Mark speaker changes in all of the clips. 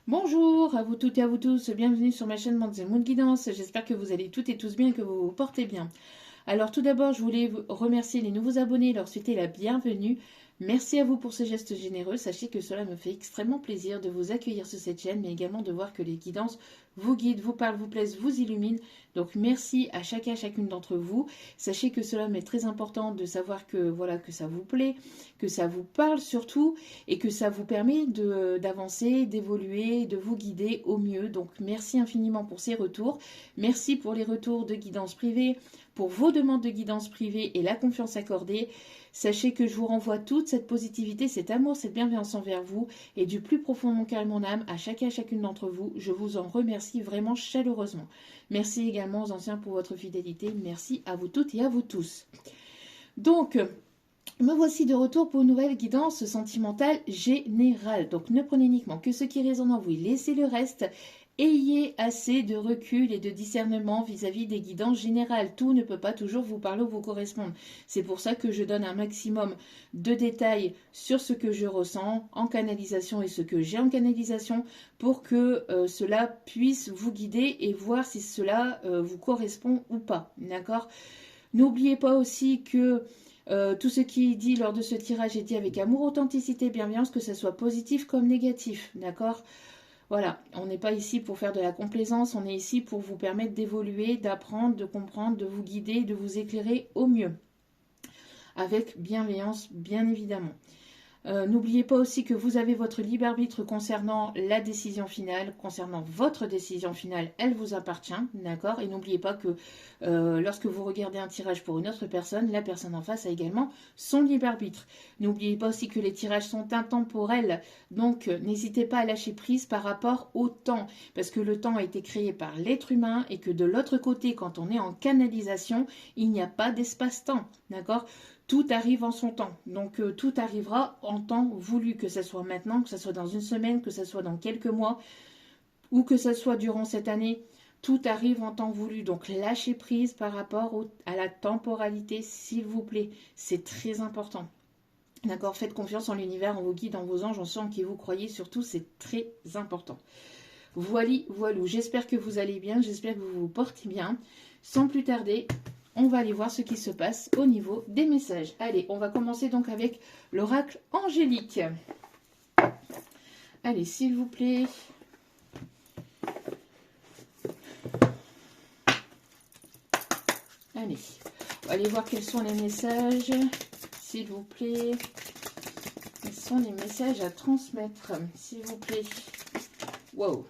Speaker 1: Bonjour à vous toutes et à vous tous, bienvenue sur ma chaîne Mondes et Moon Guidance. J'espère que vous allez toutes et tous bien et que vous vous portez bien. Alors tout d'abord, je voulais vous remercier les nouveaux abonnés et leur souhaiter la bienvenue. Merci à vous pour ce geste généreux. Sachez que cela me fait extrêmement plaisir de vous accueillir sur cette chaîne, mais également de voir que les guidances vous guident, vous parlent, vous plaisent, vous illuminent. Donc merci à chacun, chacune d'entre vous. Sachez que cela m'est très important de savoir que voilà que ça vous plaît, que ça vous parle surtout et que ça vous permet d'avancer, d'évoluer, de vous guider au mieux. Donc merci infiniment pour ces retours. Merci pour les retours de guidance privée, pour vos demandes de guidance privée et la confiance accordée. Sachez que je vous renvoie toute cette positivité, cet amour, cette bienveillance envers vous et du plus profond de mon cœur et de mon âme à chacun et chacune d'entre vous. Je vous en remercie vraiment chaleureusement. Merci également aux anciens pour votre fidélité. Merci à vous toutes et à vous tous. Donc, me voici de retour pour une nouvelle guidance sentimentale générale. Donc ne prenez uniquement que ce qui résonne en vous et laissez le reste. Ayez assez de recul et de discernement vis-à-vis des guidances générales. Tout ne peut pas toujours vous parler ou vous correspondre. C'est pour ça que je donne un maximum de détails sur ce que je ressens en canalisation et ce que j'ai en canalisation pour que cela puisse vous guider et voir si cela vous correspond ou pas. D'accord ? N'oubliez pas aussi que tout ce qui est dit lors de ce tirage est dit avec amour, authenticité, bienveillance, que ce soit positif comme négatif, d'accord? Voilà, on n'est pas ici pour faire de la complaisance, on est ici pour vous permettre d'évoluer, d'apprendre, de comprendre, de vous guider, de vous éclairer au mieux, avec bienveillance, bien évidemment. N'oubliez pas aussi que vous avez votre libre arbitre concernant la décision finale, concernant votre décision finale, elle vous appartient, d'accord? Et n'oubliez pas que lorsque vous regardez un tirage pour une autre personne, la personne en face a également son libre arbitre. N'oubliez pas aussi que les tirages sont intemporels, donc n'hésitez pas à lâcher prise par rapport au temps, parce que le temps a été créé par l'être humain et que de l'autre côté, quand on est en canalisation, il n'y a pas d'espace-temps, d'accord? Tout arrive en son temps. Donc tout arrivera en temps voulu, que ce soit maintenant, que ce soit dans une semaine, que ce soit dans quelques mois, ou que ce soit durant cette année. Tout arrive en temps voulu. Donc lâchez prise par rapport à la temporalité, s'il vous plaît. C'est très important. D'accord? Faites confiance en l'univers, en vos guides, en vos anges, en ceux en qui vous croyez. Surtout, c'est très important. Voili, voilou. J'espère que vous allez bien. J'espère que vous vous portez bien. Sans plus tarder, on va aller voir ce qui se passe au niveau des messages. Allez, on va commencer donc avec l'oracle angélique. Allez, s'il vous plaît. Allez, on va aller voir quels sont les messages. S'il vous plaît. Quels sont les messages à transmettre, s'il vous plaît. Wow.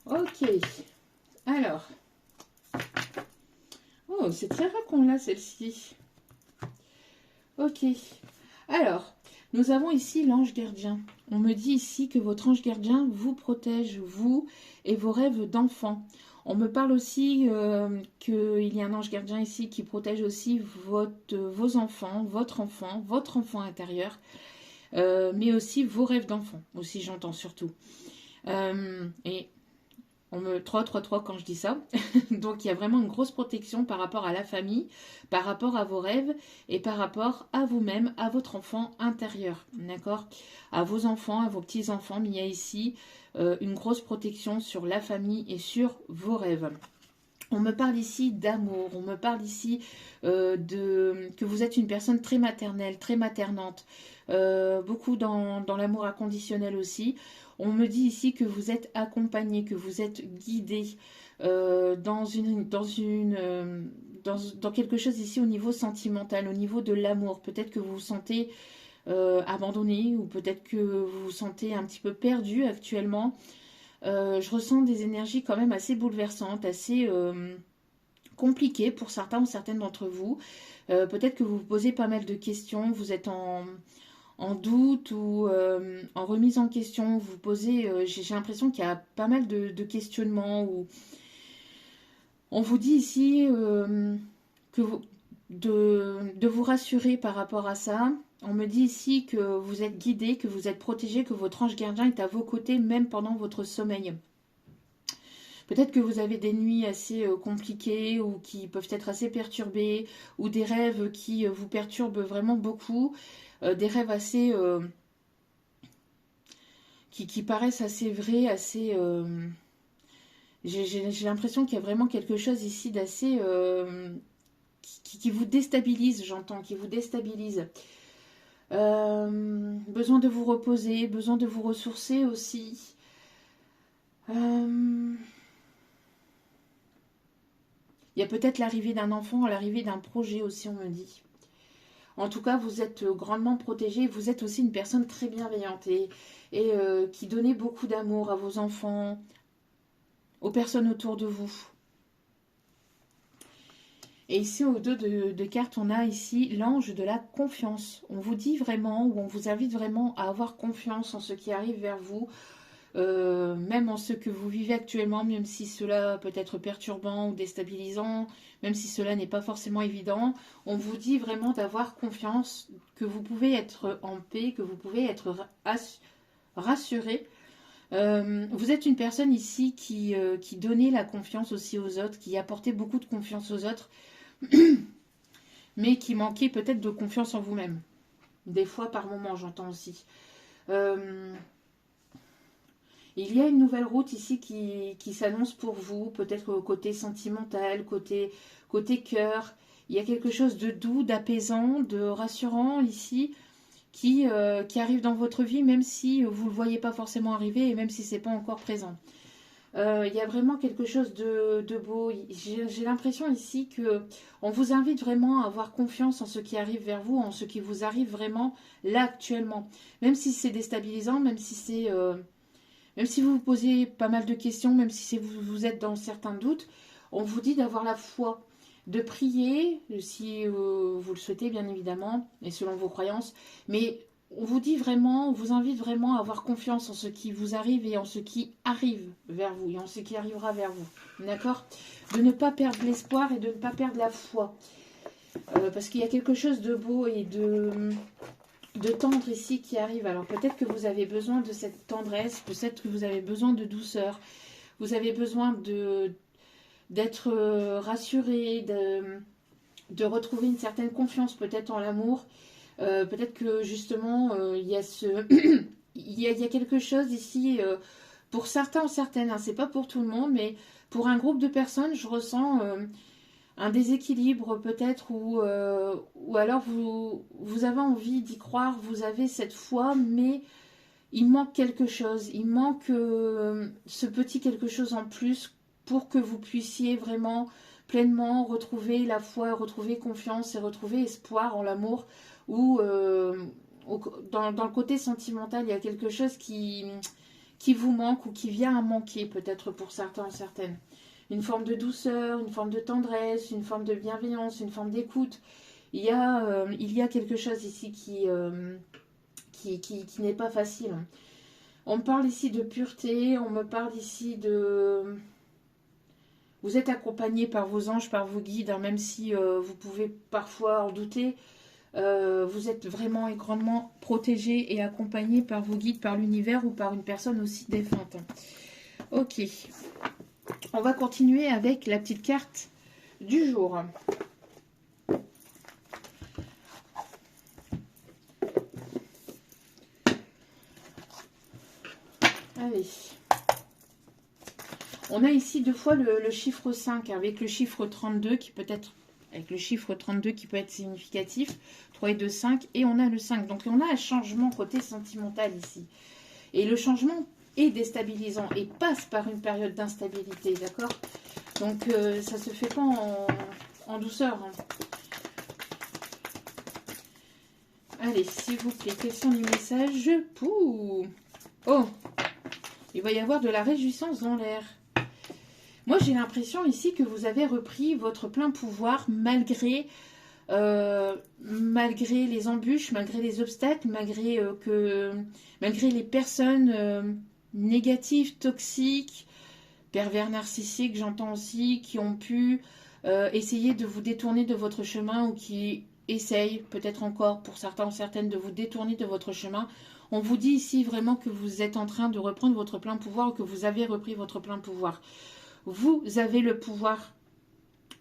Speaker 1: Ok. Alors. Oh, c'est très rare qu'on l'a, celle-ci. Ok. Alors, nous avons ici l'ange gardien. On me dit ici que votre ange gardien vous protège, vous et vos rêves d'enfant. On me parle aussi qu'il y a un ange gardien ici qui protège aussi vos enfants, votre enfant intérieur, mais aussi vos rêves d'enfant, aussi j'entends surtout. Et on me 3 quand je dis ça. Donc il y a vraiment une grosse protection par rapport à la famille, par rapport à vos rêves et par rapport à vous-même, à votre enfant intérieur. D'accord? À vos enfants, à vos petits-enfants, mais il y a ici une grosse protection sur la famille et sur vos rêves. On me parle ici d'amour, on me parle ici que vous êtes une personne très maternelle, très maternante, beaucoup dans l'amour inconditionnel aussi. On me dit ici que vous êtes accompagné, que vous êtes guidé dans quelque chose ici au niveau sentimental, au niveau de l'amour. Peut-être que vous vous sentez abandonné ou peut-être que vous vous sentez un petit peu perdu actuellement. Je ressens des énergies quand même assez bouleversantes, assez compliquées pour certains ou certaines d'entre vous. Peut-être que vous vous posez pas mal de questions, vous êtes en doute ou en remise en question. Vous posez, j'ai l'impression qu'il y a pas mal de questionnements. Où on vous dit ici que de vous rassurer par rapport à ça. On me dit ici que vous êtes guidé, que vous êtes protégé, que votre ange gardien est à vos côtés même pendant votre sommeil. Peut-être que vous avez des nuits assez compliquées ou qui peuvent être assez perturbées ou des rêves qui vous perturbent vraiment beaucoup. Des rêves assez qui paraissent assez vraies, assez... j'ai l'impression qu'il y a vraiment quelque chose ici d'assez... qui vous déstabilise, j'entends, qui vous déstabilise. Besoin de vous reposer, besoin de vous ressourcer aussi. Il y a peut-être l'arrivée d'un enfant, l'arrivée d'un projet aussi, on me dit. En tout cas, vous êtes grandement protégé. Vous êtes aussi une personne très bienveillante et qui donnait beaucoup d'amour à vos enfants, aux personnes autour de vous. Et ici, au dos de cartes, on a ici l'ange de la confiance. On vous dit vraiment, ou on vous invite vraiment à avoir confiance en ce qui arrive vers vous, même en ce que vous vivez actuellement, même si cela peut être perturbant ou déstabilisant, même si cela n'est pas forcément évident. On vous dit vraiment d'avoir confiance, que vous pouvez être en paix, que vous pouvez être rassuré. Vous êtes une personne ici qui donnait la confiance aussi aux autres, qui apportait beaucoup de confiance aux autres, mais qui manquait peut-être de confiance en vous-même. Des fois, par moment, j'entends aussi. Il y a une nouvelle route ici qui s'annonce pour vous, peut-être côté sentimental, côté cœur. Il y a quelque chose de doux, d'apaisant, de rassurant ici qui arrive dans votre vie, même si vous ne le voyez pas forcément arriver et même si ce n'est pas encore présent. Il y a vraiment quelque chose de beau. J'ai l'impression ici qu'on vous invite vraiment à avoir confiance en ce qui arrive vers vous, en ce qui vous arrive vraiment là actuellement. Même si c'est déstabilisant, même si vous vous posez pas mal de questions, même si vous êtes dans certains doutes, on vous dit d'avoir la foi, de prier, si vous le souhaitez bien évidemment, et selon vos croyances, mais on vous dit vraiment, on vous invite vraiment à avoir confiance en ce qui vous arrive et en ce qui arrive vers vous, et en ce qui arrivera vers vous, d'accord? De ne pas perdre l'espoir et de ne pas perdre la foi, parce qu'il y a quelque chose de beau et de tendre ici qui arrive. Alors peut-être que vous avez besoin de cette tendresse, peut-être que vous avez besoin de douceur, vous avez besoin d'être rassuré, de retrouver une certaine confiance peut-être en l'amour. Peut-être que justement il y a il y a quelque chose ici pour certains ou certaines, hein, c'est pas pour tout le monde, mais pour un groupe de personnes, je ressens un déséquilibre peut-être, ou alors vous avez envie d'y croire, vous avez cette foi, mais il manque quelque chose, il manque ce petit quelque chose en plus pour que vous puissiez vraiment pleinement retrouver la foi, retrouver confiance et retrouver espoir en l'amour, ou dans le côté sentimental, il y a quelque chose qui vous manque ou qui vient à manquer peut-être pour certains ou certaines. Une forme de douceur, une forme de tendresse, une forme de bienveillance, une forme d'écoute. Il y a quelque chose ici qui n'est pas facile. On me parle ici de pureté, on me parle ici de... Vous êtes accompagné par vos anges, par vos guides, hein, même si vous pouvez parfois en douter. Vous êtes vraiment et grandement protégé et accompagné par vos guides, par l'univers ou par une personne aussi défunte. Ok. On va continuer avec la petite carte du jour. Allez. On a ici deux fois le chiffre 5 avec le chiffre 32 qui peut être... Avec le chiffre 32 qui peut être significatif. 3 et 2, 5. Et on a le 5. Donc on a un changement côté sentimental ici. Et le changement est déstabilisant et passe par une période d'instabilité, d'accord? Donc ça se fait pas en douceur. Hein. Allez, s'il vous plaît, quels sont les messages pour... Oh, il va y avoir de la réjouissance dans l'air. Moi, j'ai l'impression ici que vous avez repris votre plein pouvoir malgré les embûches, malgré les obstacles, malgré les personnes négatives, toxiques, pervers narcissiques, j'entends aussi, qui ont pu essayer de vous détourner de votre chemin ou qui essayent peut-être encore pour certains ou certaines de vous détourner de votre chemin. On vous dit ici vraiment que vous êtes en train de reprendre votre plein pouvoir ou que vous avez repris votre plein pouvoir. Vous avez le pouvoir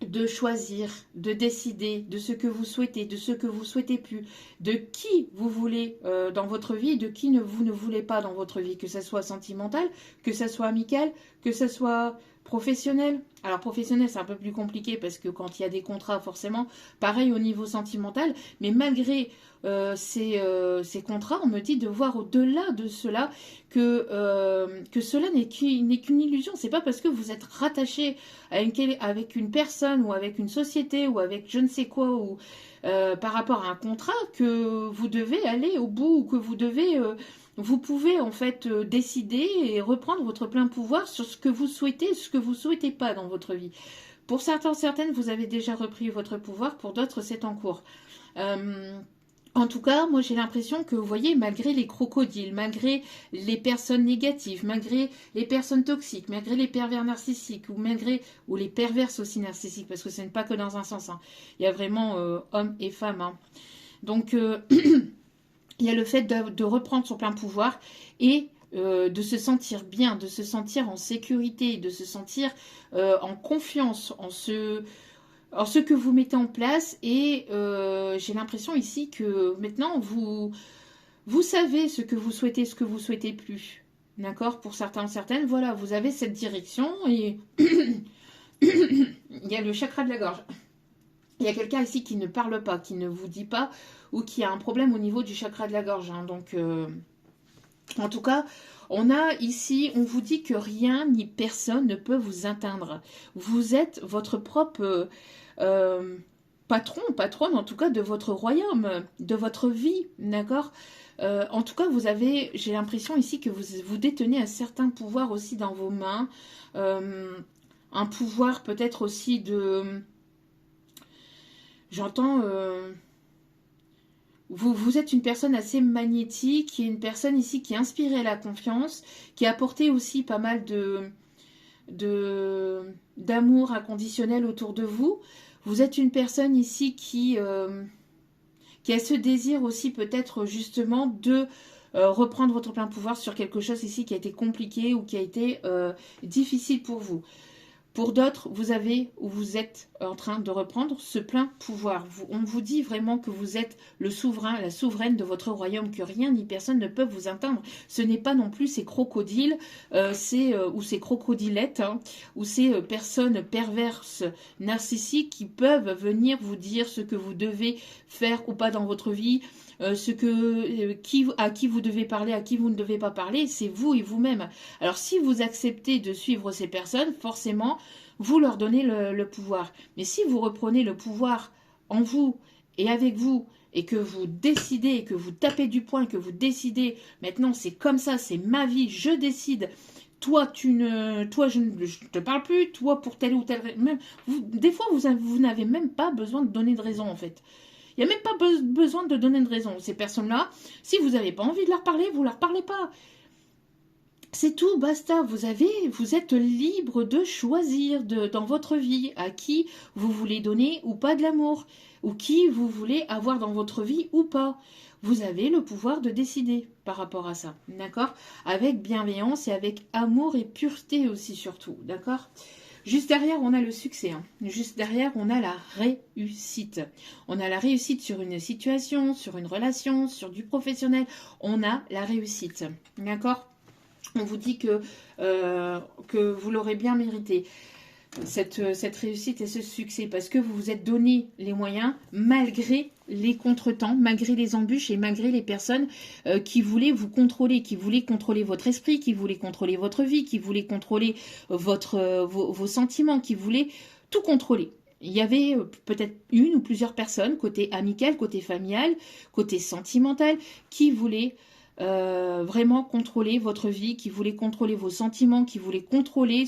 Speaker 1: de choisir, de décider de ce que vous souhaitez, de ce que vous souhaitez plus, de qui vous voulez dans votre vie et de qui vous ne voulez pas dans votre vie, que ce soit sentimental, que ce soit amical, que ce soit professionnel. Alors professionnel, c'est un peu plus compliqué parce que quand il y a des contrats, forcément, pareil au niveau sentimental, mais malgré ces contrats, on me dit de voir au-delà de cela que cela n'est qu'une illusion. C'est pas parce que vous êtes rattaché avec une personne ou avec une société ou avec je ne sais quoi ou par rapport à un contrat que vous devez aller au bout ou que vous devez vous pouvez en fait décider et reprendre votre plein pouvoir sur ce que vous souhaitez et ce que vous ne souhaitez pas dans votre vie. Pour certaines, vous avez déjà repris votre pouvoir, pour d'autres, c'est en cours. En tout cas, moi j'ai l'impression que, vous voyez, malgré les crocodiles, malgré les personnes négatives, malgré les personnes toxiques, malgré les pervers narcissiques, ou les perverses aussi narcissiques, parce que ce n'est pas que dans un sens, hein. Il y a vraiment hommes et femmes. Hein. Donc, il y a le fait de reprendre son plein pouvoir et de se sentir bien, de se sentir en sécurité, de se sentir en confiance en ce que vous mettez en place. Et j'ai l'impression ici que maintenant, vous savez ce que vous souhaitez, ce que vous souhaitez plus. D'accord? Pour certains, certaines, voilà, vous avez cette direction et il y a le chakra de la gorge. Il y a quelqu'un ici qui ne parle pas, qui ne vous dit pas, ou qui a un problème au niveau du chakra de la gorge. Hein. Donc, en tout cas, on a ici, on vous dit que rien ni personne ne peut vous atteindre. Vous êtes votre propre patronne en tout cas de votre royaume, de votre vie, d'accord? En tout cas, j'ai l'impression ici que vous détenez un certain pouvoir aussi dans vos mains, un pouvoir peut-être aussi de... J'entends, vous êtes une personne assez magnétique, qui est une personne ici qui a inspiré la confiance, qui a apporté aussi pas mal d'amour inconditionnel autour de vous. Vous êtes une personne ici qui a ce désir aussi peut-être justement de reprendre votre plein pouvoir sur quelque chose ici qui a été compliqué ou qui a été difficile pour vous. Pour d'autres, vous êtes en train de reprendre ce plein pouvoir. On vous dit vraiment que vous êtes le souverain, la souveraine de votre royaume, que rien ni personne ne peut vous atteindre. Ce n'est pas non plus ces crocodiles, ou ces crocodilettes, hein, ou ces personnes perverses, narcissiques qui peuvent venir vous dire ce que vous devez faire ou pas dans votre vie, à qui vous devez parler, à qui vous ne devez pas parler, c'est vous et vous-même. Alors si vous acceptez de suivre ces personnes, forcément, vous leur donnez le pouvoir. Mais si vous reprenez le pouvoir en vous et avec vous, et que vous décidez, et que vous tapez du poing, que vous décidez, maintenant c'est comme ça, c'est ma vie, je décide, toi je ne te parle plus, toi pour telle ou telle raison. Des fois, vous n'avez même pas besoin de donner de raison en fait. Il n'y a même pas besoin de donner de raison. Ces personnes-là, si vous n'avez pas envie de leur parler, vous ne leur parlez pas. C'est tout, basta. Vous êtes libre de choisir dans votre vie à qui vous voulez donner ou pas de l'amour, ou qui vous voulez avoir dans votre vie ou pas. Vous avez le pouvoir de décider par rapport à ça, d'accord? Avec bienveillance et avec amour et pureté aussi surtout, d'accord? Juste derrière, on a le succès. Hein. Juste derrière, on a la réussite. On a la réussite sur une situation, sur une relation, sur du professionnel. On a la réussite. D'accord? On vous dit que vous l'aurez bien mérité. Cette réussite et ce succès, parce que vous vous êtes donné les moyens malgré les contretemps, malgré les embûches et malgré les personnes qui voulaient vous contrôler, qui voulaient contrôler votre esprit, qui voulaient contrôler votre vie, qui voulaient contrôler vos sentiments, qui voulaient tout contrôler. Il y avait peut-être une ou plusieurs personnes, côté amical, côté familial, côté sentimental, qui voulaient vraiment contrôler votre vie, qui voulait contrôler vos sentiments, qui voulait contrôler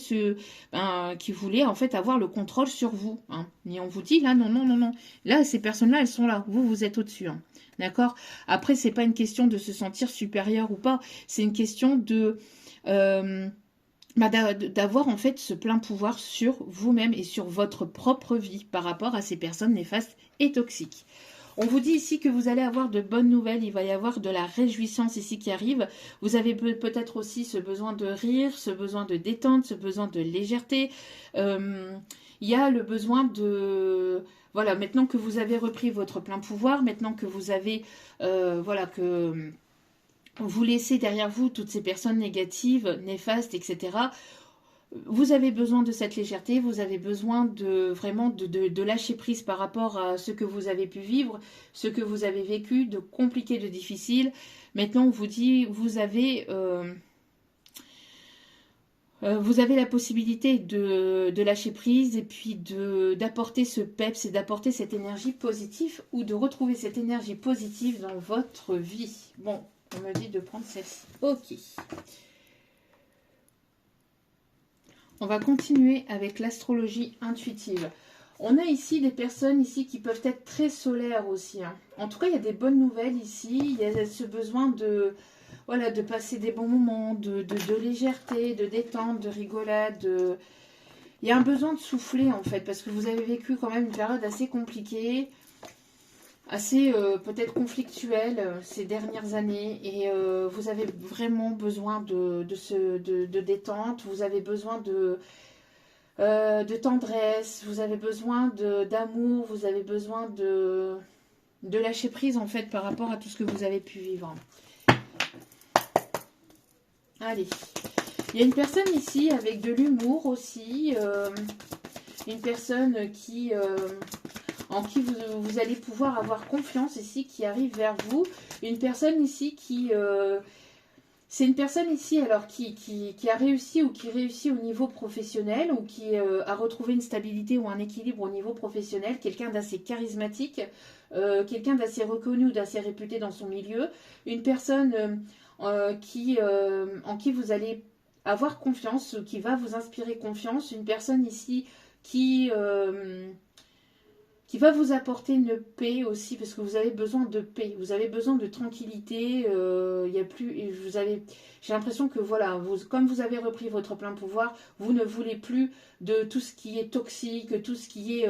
Speaker 1: qui voulait en fait avoir le contrôle sur vous. Hein. Et on vous dit là, non, non, non, non. Là, ces personnes-là, elles sont là. Vous êtes au-dessus. Hein. D'accord? Après, c'est pas une question de se sentir supérieur ou pas. C'est une question d'avoir en fait ce plein pouvoir sur vous-même et sur votre propre vie par rapport à ces personnes néfastes et toxiques. On vous dit ici que vous allez avoir de bonnes nouvelles, il va y avoir de la réjouissance ici qui arrive. Vous avez peut-être aussi ce besoin de rire, ce besoin de détente, ce besoin de légèreté. Il y a le besoin de... Voilà, maintenant que vous avez repris votre plein pouvoir, maintenant que vous avez... voilà, que vous laissez derrière vous toutes ces personnes négatives, néfastes, etc. Vous avez besoin de cette légèreté, vous avez besoin de vraiment de lâcher prise par rapport à ce que vous avez pu vivre, ce que vous avez vécu, de compliqué, de difficile. Maintenant, on vous dit, vous avez la possibilité de lâcher prise et puis d'apporter ce peps et d'apporter cette énergie positive ou de retrouver cette énergie positive dans votre vie. Bon, on me dit de prendre celle-ci. Ok. On va continuer avec l'astrologie intuitive. On a ici des personnes ici qui peuvent être très solaires aussi. Hein. En tout cas, il y a des bonnes nouvelles ici. Il y a ce besoin de, voilà, de passer des bons moments, de légèreté, de détente, de rigolade. Il y a un besoin de souffler en fait, parce que vous avez vécu quand même une période assez compliquée, assez peut-être conflictuelle ces dernières années. Et vous avez vraiment besoin de détente. Vous avez besoin de tendresse, vous avez besoin d'amour, vous avez besoin de lâcher prise en fait par rapport à tout ce que vous avez pu vivre. Allez, il y a une personne ici avec de l'humour aussi, une personne qui, en qui vous allez pouvoir avoir confiance ici, qui arrive vers vous, une personne ici qui... c'est une personne ici alors qui a réussi ou qui réussit au niveau professionnel ou qui a retrouvé une stabilité ou un équilibre au niveau professionnel, quelqu'un d'assez charismatique, quelqu'un d'assez reconnu ou d'assez réputé dans son milieu, une personne en qui vous allez avoir confiance, qui va vous inspirer confiance, une personne ici qui va vous apporter une paix aussi, parce que vous avez besoin de paix, vous avez besoin de tranquillité, il y a plus, j'ai l'impression que voilà, comme vous avez repris votre plein pouvoir, vous ne voulez plus de tout ce qui est toxique, tout ce qui est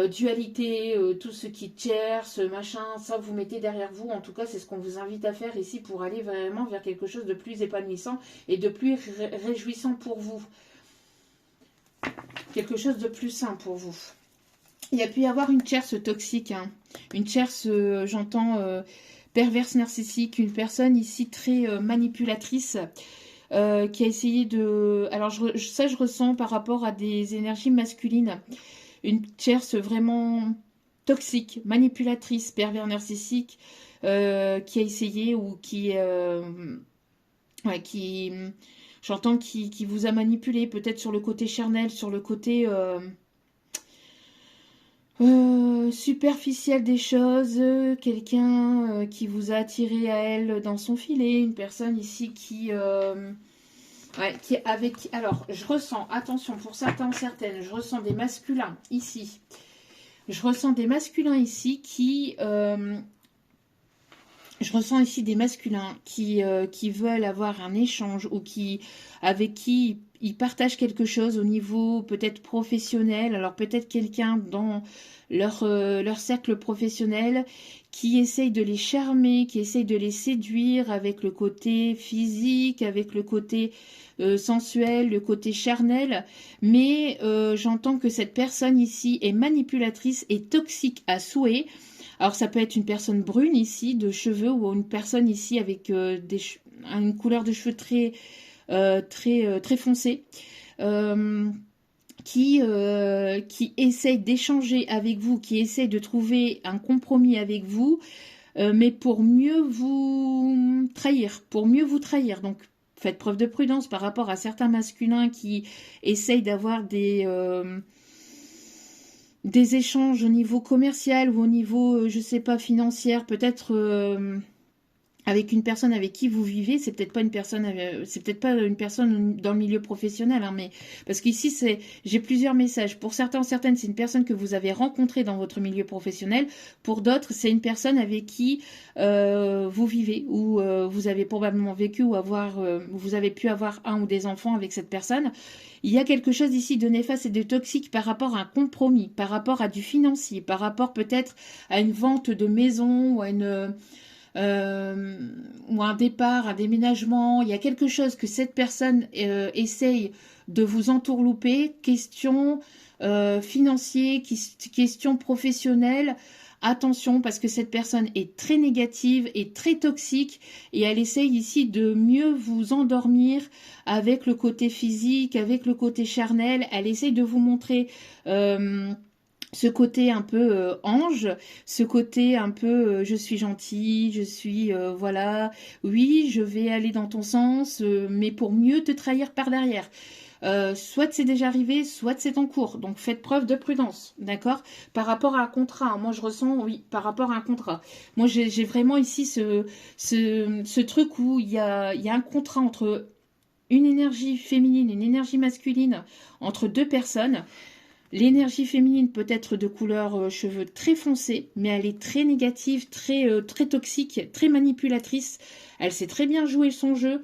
Speaker 1: dualité, tout ce qui tierce, machin, ça vous mettez derrière vous, en tout cas c'est ce qu'on vous invite à faire ici pour aller vraiment vers quelque chose de plus épanouissant et de plus réjouissant pour vous, quelque chose de plus sain pour vous. Il y a pu y avoir une tierce toxique, hein. Une tierce, j'entends, perverse narcissique, une personne ici très manipulatrice qui a essayé de... Alors ça je ressens par rapport à des énergies masculines. Une tierce vraiment toxique, manipulatrice, pervers narcissique qui a essayé ou qui j'entends qui vous a manipulé peut-être sur le côté charnel, sur le côté... superficielle des choses, quelqu'un qui vous a attiré à elle dans son filet, une personne ici qui est avec... Alors, je ressens, attention, pour certains, certaines, je ressens des masculins ici. Je ressens des masculins ici qui... je ressens ici des masculins qui veulent avoir un échange ou avec qui ils partagent quelque chose au niveau peut-être professionnel. Alors peut-être quelqu'un dans leur cercle professionnel qui essaye de les charmer, qui essaye de les séduire avec le côté physique, avec le côté sensuel, le côté charnel. Mais j'entends que cette personne ici est manipulatrice et toxique à souhait. Alors ça peut être une personne brune ici, de cheveux, ou une personne ici avec une couleur de cheveux très foncée, qui essaye d'échanger avec vous, qui essaye de trouver un compromis avec vous, mais pour mieux vous trahir, Donc faites preuve de prudence par rapport à certains masculins qui essayent d'avoir des échanges au niveau commercial ou au niveau, je sais pas, financier, peut-être avec une personne avec qui vous vivez, c'est peut-être pas une personne, c'est peut-être pas une personne dans le milieu professionnel, hein, mais parce qu'ici j'ai plusieurs messages. Pour certaines, c'est une personne que vous avez rencontrée dans votre milieu professionnel. Pour d'autres, c'est une personne avec qui vous vivez ou vous avez probablement vécu ou vous avez pu avoir un ou des enfants avec cette personne. Il y a quelque chose ici de néfaste et de toxique par rapport à un compromis, par rapport à du financier, par rapport peut-être à une vente de maison ou à euh, ou un départ, un déménagement. Il y a quelque chose que cette personne essaye de vous entourlouper, question financière, question professionnelle. Attention, parce que cette personne est très négative et très toxique et elle essaye ici de mieux vous endormir avec le côté physique, avec le côté charnel. Elle essaye de vous montrer ce côté un peu ange, ce côté un peu je suis gentil, je suis voilà, oui, je vais aller dans ton sens, mais pour mieux te trahir par derrière. Soit c'est déjà arrivé, soit c'est en cours. Donc faites preuve de prudence, d'accord? Par rapport à un contrat, hein, moi je ressens, oui, par rapport à un contrat. Moi j'ai vraiment ici ce truc où il y a un contrat entre une énergie féminine et une énergie masculine, entre deux personnes. L'énergie féminine peut être de couleur cheveux très foncée, mais elle est très négative, très toxique, très manipulatrice. Elle sait très bien jouer son jeu.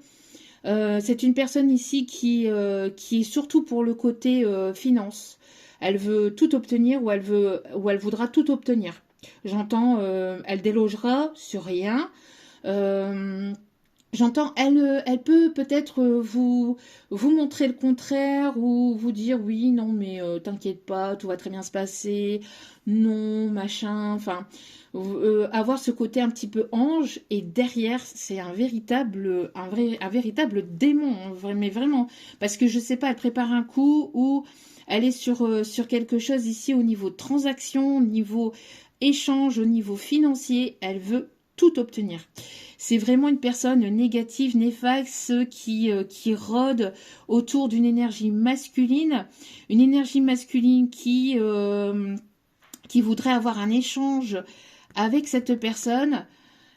Speaker 1: C'est une personne ici qui est surtout pour le côté finance. Elle veut tout obtenir ou elle voudra tout obtenir. J'entends, elle délogera sur rien. Euh, J'entends, elle peut peut-être vous montrer le contraire ou vous dire oui, non, mais t'inquiète pas, tout va très bien se passer, non, machin, enfin, avoir ce côté un petit peu ange et derrière, c'est un véritable démon, hein, mais vraiment, parce que je sais pas, elle prépare un coup ou elle est sur quelque chose ici au niveau transaction, au niveau échange, au niveau financier, elle veut tout obtenir. C'est vraiment une personne négative, néfaste, qui rôde autour d'une énergie masculine. Une énergie masculine qui voudrait avoir un échange avec cette personne.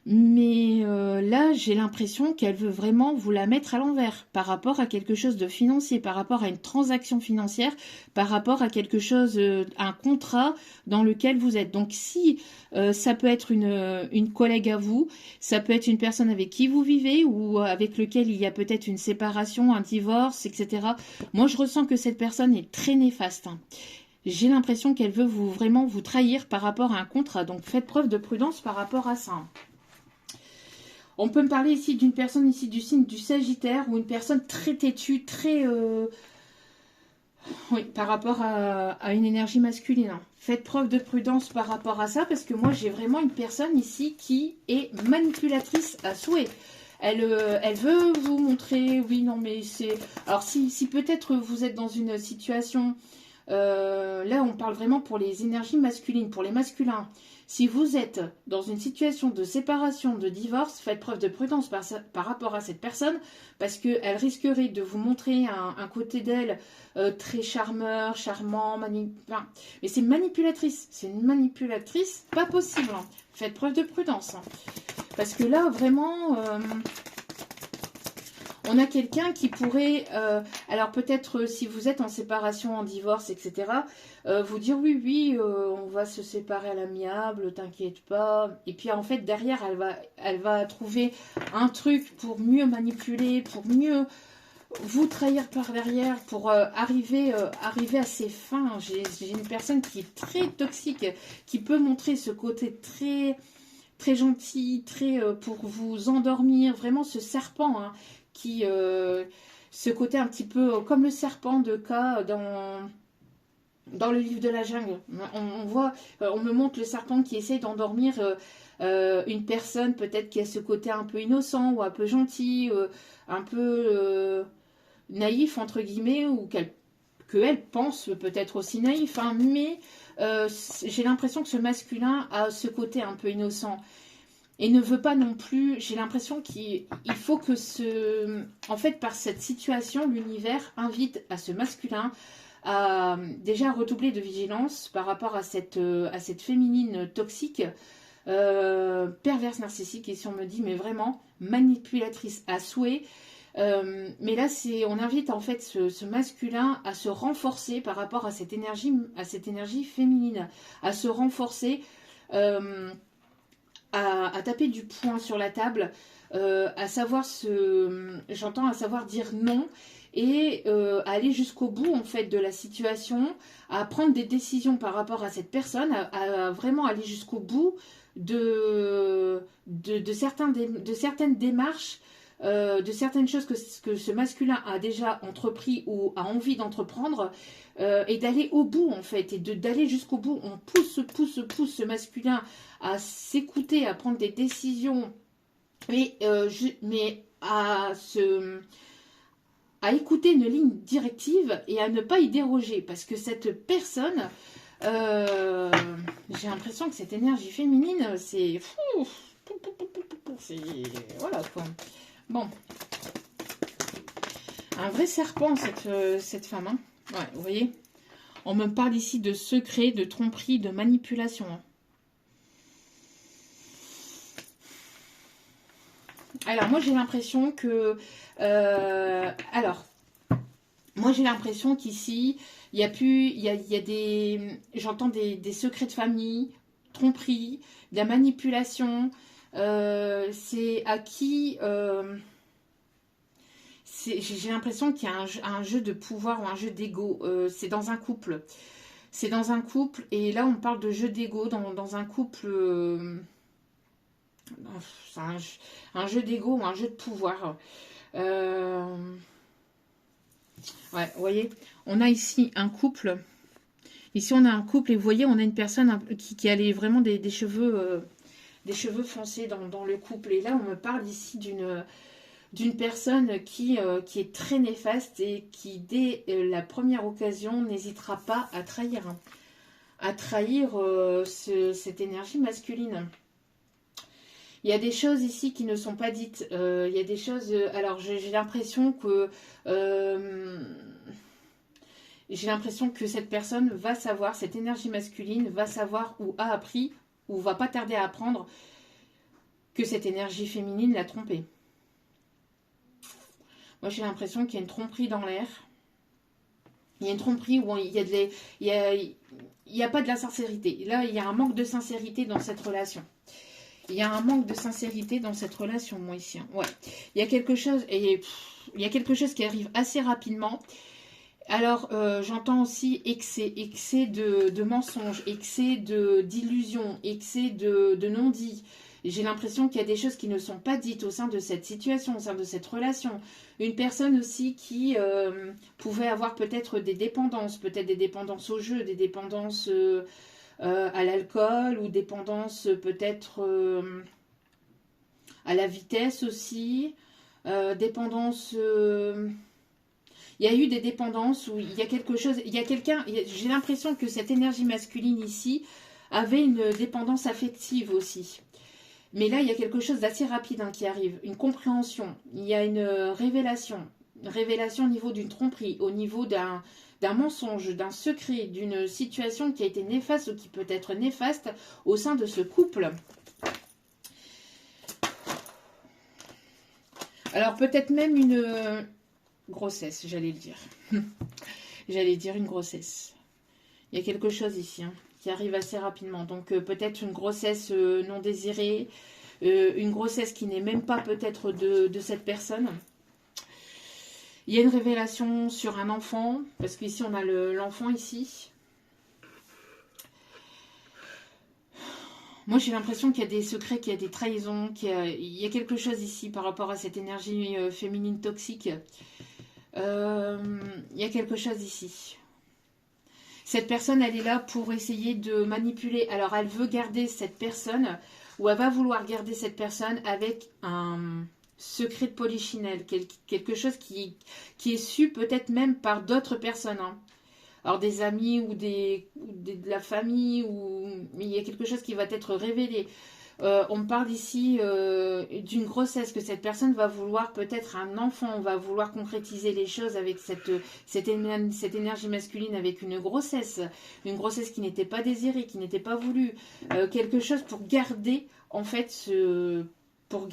Speaker 1: Mais là, j'ai l'impression qu'elle veut vraiment vous la mettre à l'envers par rapport à quelque chose de financier, par rapport à une transaction financière, par rapport à quelque chose, un contrat dans lequel vous êtes. Donc si ça peut être une collègue à vous, ça peut être une personne avec qui vous vivez ou avec lequel il y a peut-être une séparation, un divorce, etc. Moi, je ressens que cette personne est très néfaste, hein. J'ai l'impression qu'elle veut vraiment vous trahir par rapport à un contrat. Donc faites preuve de prudence par rapport à ça. On peut me parler ici d'une personne ici du signe du Sagittaire ou une personne très têtue, très... oui, par rapport à une énergie masculine, hein. Faites preuve de prudence par rapport à ça parce que moi j'ai vraiment une personne ici qui est manipulatrice à souhait. Elle veut vous montrer, oui, non, mais c'est... Alors si peut-être vous êtes dans une situation... là, on parle vraiment pour les énergies masculines, pour les masculins. Si vous êtes dans une situation de séparation, de divorce, faites preuve de prudence par rapport à cette personne parce qu'elle risquerait de vous montrer un côté d'elle très charmeur, charmant, enfin, mais c'est manipulatrice. C'est une manipulatrice pas possible, hein. Faites preuve de prudence, hein. Parce que là, vraiment... on a quelqu'un qui pourrait, alors peut-être si vous êtes en séparation, en divorce, etc., vous dire oui, on va se séparer à l'amiable, t'inquiète pas. Et puis en fait derrière, elle va trouver un truc pour mieux manipuler, pour mieux vous trahir par derrière, pour arriver à ses fins. J'ai une personne qui est très toxique, qui peut montrer ce côté très très gentil, très pour vous endormir, vraiment ce serpent, hein, qui ce côté un petit peu comme le serpent de K dans le livre de la jungle. On voit, on me montre le serpent qui essaie d'endormir une personne peut-être qui a ce côté un peu innocent ou un peu gentil, un peu naïf entre guillemets, ou qu'elle pense peut-être aussi naïf, hein, mais j'ai l'impression que ce masculin a ce côté un peu innocent. Et ne veut pas non plus, j'ai l'impression qu'il faut que en fait, par cette situation, l'univers invite à ce masculin à déjà redoubler de vigilance par rapport à cette féminine toxique, perverse narcissique, et si on me dit, mais vraiment, manipulatrice à souhait. Mais là, on invite en fait ce masculin à se renforcer par rapport à cette énergie féminine, à se renforcer, à taper du poing sur la table, à savoir j'entends à savoir dire non, et à aller jusqu'au bout en fait de la situation, à prendre des décisions par rapport à cette personne, à vraiment aller jusqu'au bout de certaines démarches, de certaines choses que ce masculin a déjà entrepris ou a envie d'entreprendre, et d'aller au bout en fait, et d'aller jusqu'au bout. On pousse ce masculin à s'écouter, à prendre des décisions, mais à écouter une ligne directive et à ne pas y déroger, parce que cette personne, j'ai l'impression que cette énergie féminine, c'est fou, voilà quoi. Bon, un vrai serpent cette femme, hein. Ouais, vous voyez, on me parle ici de secret, de tromperie, de manipulation, hein. Alors, moi, j'ai l'impression que... moi, j'ai l'impression qu'ici, il y a des... J'entends des secrets de famille, tromperie, de la manipulation. C'est à qui... j'ai l'impression qu'il y a un jeu de pouvoir ou un jeu d'ego. C'est dans un couple. C'est dans un couple. Et là, on parle de jeu d'ego dans un couple... c'est un jeu d'ego ou un jeu de pouvoir. Ouais, vous voyez, on a ici un couple. Ici, on a un couple et vous voyez, on a une personne qui a vraiment des cheveux foncés dans le couple. Et là, on me parle ici d'une personne qui est très néfaste et qui, dès la première occasion, n'hésitera pas à trahir. Cette énergie masculine. Il y a des choses ici qui ne sont pas dites. Il y a des choses... alors, j'ai l'impression que... j'ai l'impression que cette personne va savoir, cette énergie masculine va savoir ou a appris, ou va pas tarder à apprendre que cette énergie féminine l'a trompée. Moi, j'ai l'impression qu'il y a une tromperie dans l'air. Il y a une tromperie où il y a pas de la sincérité. Là, il y a un manque de sincérité dans cette relation. Il y a un manque de sincérité dans cette relation, moi, ici. Ouais. Il y a quelque chose, qui arrive assez rapidement. Alors, j'entends aussi excès de mensonges, excès d'illusions, excès de non-dits. J'ai l'impression qu'il y a des choses qui ne sont pas dites au sein de cette situation, au sein de cette relation. Une personne aussi qui pouvait avoir peut-être des dépendances au jeu, des dépendances à l'alcool, ou dépendance peut-être à la vitesse aussi, dépendance... il y a eu des dépendances où il y a quelque chose, j'ai l'impression que cette énergie masculine ici avait une dépendance affective aussi. Mais là, il y a quelque chose d'assez rapide qui arrive, une compréhension, il y a une révélation au niveau d'une tromperie, au niveau d'un mensonge, d'un secret, d'une situation qui a été néfaste ou qui peut être néfaste au sein de ce couple. Alors peut-être même une grossesse, j'allais le dire. J'allais dire une grossesse. Il y a quelque chose ici qui arrive assez rapidement. Donc peut-être une grossesse non désirée, une grossesse qui n'est même pas peut-être de cette personne. Il y a une révélation sur un enfant, parce qu'ici on a l'enfant ici. Moi j'ai l'impression qu'il y a des secrets, qu'il y a des trahisons, il y a quelque chose ici par rapport à cette énergie féminine toxique. Il y a quelque chose ici. Cette personne, elle est là pour essayer de manipuler. Alors, elle veut garder cette personne, ou elle va vouloir garder cette personne avec un secret de polichinelle. Quelque chose qui est su peut-être même par d'autres personnes. Alors, des amis ou de la famille, mais il y a quelque chose qui va être révélé. On me parle ici d'une grossesse, que cette personne va vouloir peut-être un enfant, va vouloir concrétiser les choses avec cette énergie masculine, avec une grossesse qui n'était pas désirée, qui n'était pas voulue, quelque chose pour garder, en fait, pour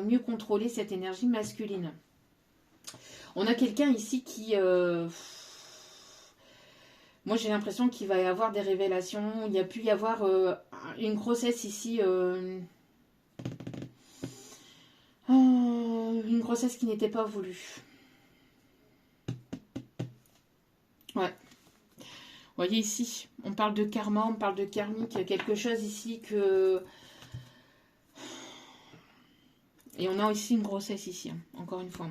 Speaker 1: mieux contrôler cette énergie masculine. On a quelqu'un ici qui... moi, j'ai l'impression qu'il va y avoir des révélations. Il y a pu y avoir une grossesse ici. Une grossesse qui n'était pas voulue. Ouais. Vous voyez ici, on parle de karma, on parle de karmique. Quelque chose ici que... Et on a aussi une grossesse ici, hein, encore une fois.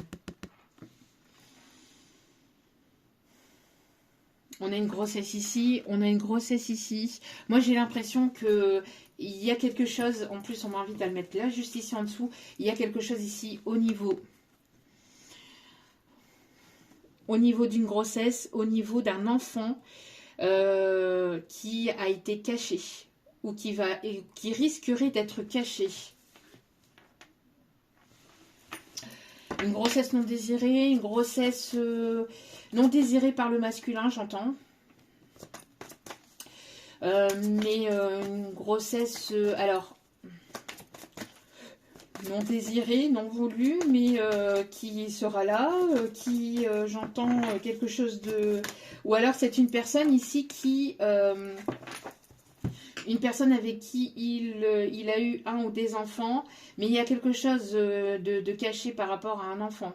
Speaker 1: On a une grossesse ici, on a une grossesse ici. Moi, j'ai l'impression que il y a quelque chose, en plus on m'invite à le mettre là, juste ici en dessous, il y a quelque chose ici au niveau d'une grossesse, au niveau d'un enfant qui a été caché ou qui risquerait d'être caché. Une grossesse non désirée, une grossesse non désirée par le masculin, j'entends. Mais une grossesse, alors, non désirée, non voulue, mais qui sera là, j'entends quelque chose de... Ou alors c'est une personne ici qui... une personne avec qui il a eu un ou des enfants, mais il y a quelque chose de caché par rapport à un enfant.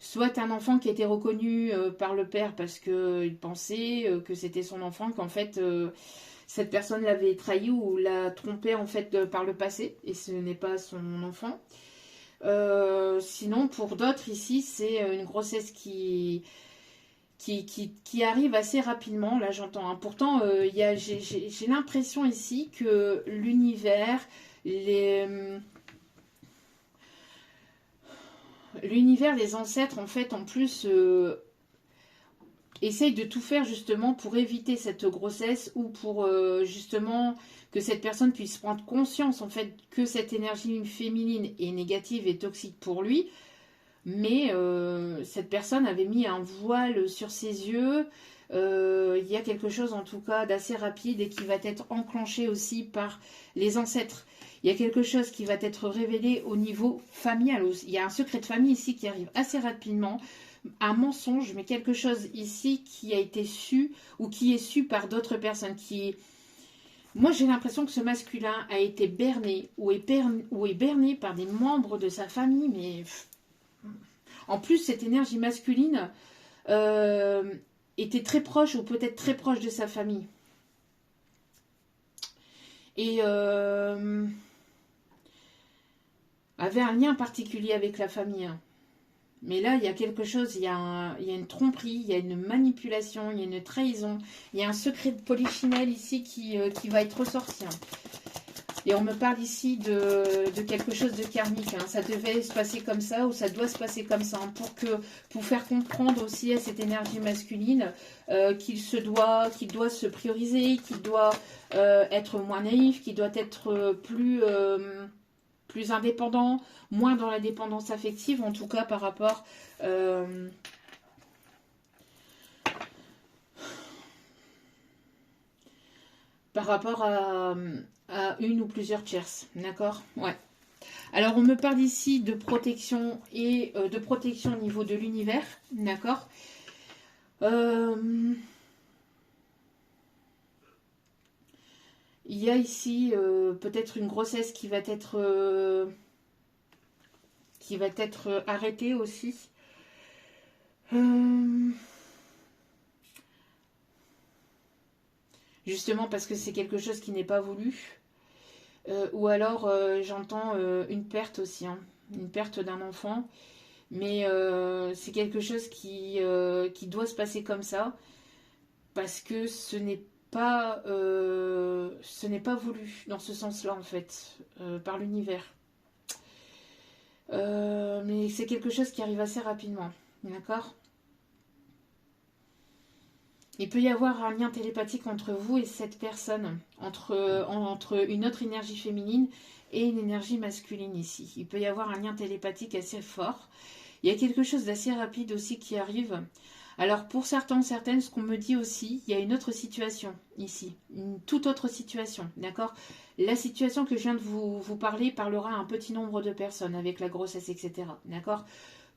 Speaker 1: Soit un enfant qui a été reconnu par le père parce qu'il pensait que c'était son enfant, qu'en fait cette personne l'avait trahi ou l'a trompé en fait par le passé, et ce n'est pas son enfant. Sinon, pour d'autres ici, c'est une grossesse qui arrive assez rapidement, là j'entends. Hein. Pourtant, j'ai l'impression ici que l'univers, les ancêtres, en fait, en plus, essayent de tout faire justement pour éviter cette grossesse ou pour justement que cette personne puisse prendre conscience, en fait, que cette énergie féminine est négative et toxique pour lui. Mais cette personne avait mis un voile sur ses yeux. Il y a quelque chose en tout cas d'assez rapide et qui va être enclenché aussi par les ancêtres. Il y a quelque chose qui va être révélé au niveau familial. Il y a un secret de famille ici qui arrive assez rapidement. Un mensonge, mais quelque chose ici qui a été su ou qui est su par d'autres personnes. Moi, j'ai l'impression que ce masculin a été berné ou est berné par des membres de sa famille, mais... En plus, cette énergie masculine était très proche ou peut-être très proche de sa famille. Et avait un lien particulier avec la famille. Hein. Mais là, il y a quelque chose, il y a une tromperie, il y a une manipulation, il y a une trahison, il y a un secret de polichinelle ici qui va être ressorti. Hein. Et on me parle ici de quelque chose de karmique. Hein. Ça devait se passer comme ça ou ça doit se passer comme ça. Hein, pour faire comprendre aussi à cette énergie masculine qu'il doit se prioriser, qu'il doit être moins naïf, qu'il doit être plus indépendant, moins dans la dépendance affective, en tout cas par rapport... par rapport à une ou plusieurs tierces, d'accord? Ouais. Alors, on me parle ici de protection et de protection au niveau de l'univers, d'accord? Il y a ici peut-être une grossesse qui va être arrêtée aussi. Justement parce que c'est quelque chose qui n'est pas voulu. Ou alors j'entends une perte aussi, hein, une perte d'un enfant. Mais c'est quelque chose qui doit se passer comme ça. Parce que ce n'est pas voulu dans ce sens-là en fait, par l'univers. Mais c'est quelque chose qui arrive assez rapidement. D'accord ? Il peut y avoir un lien télépathique entre vous et cette personne, entre une autre énergie féminine et une énergie masculine ici. Il peut y avoir un lien télépathique assez fort. Il y a quelque chose d'assez rapide aussi qui arrive. Alors pour certains, certaines, ce qu'on me dit aussi, il y a une autre situation ici, une toute autre situation, d'accord? La situation que je viens de vous parler parlera à un petit nombre de personnes avec la grossesse, etc. D'accord?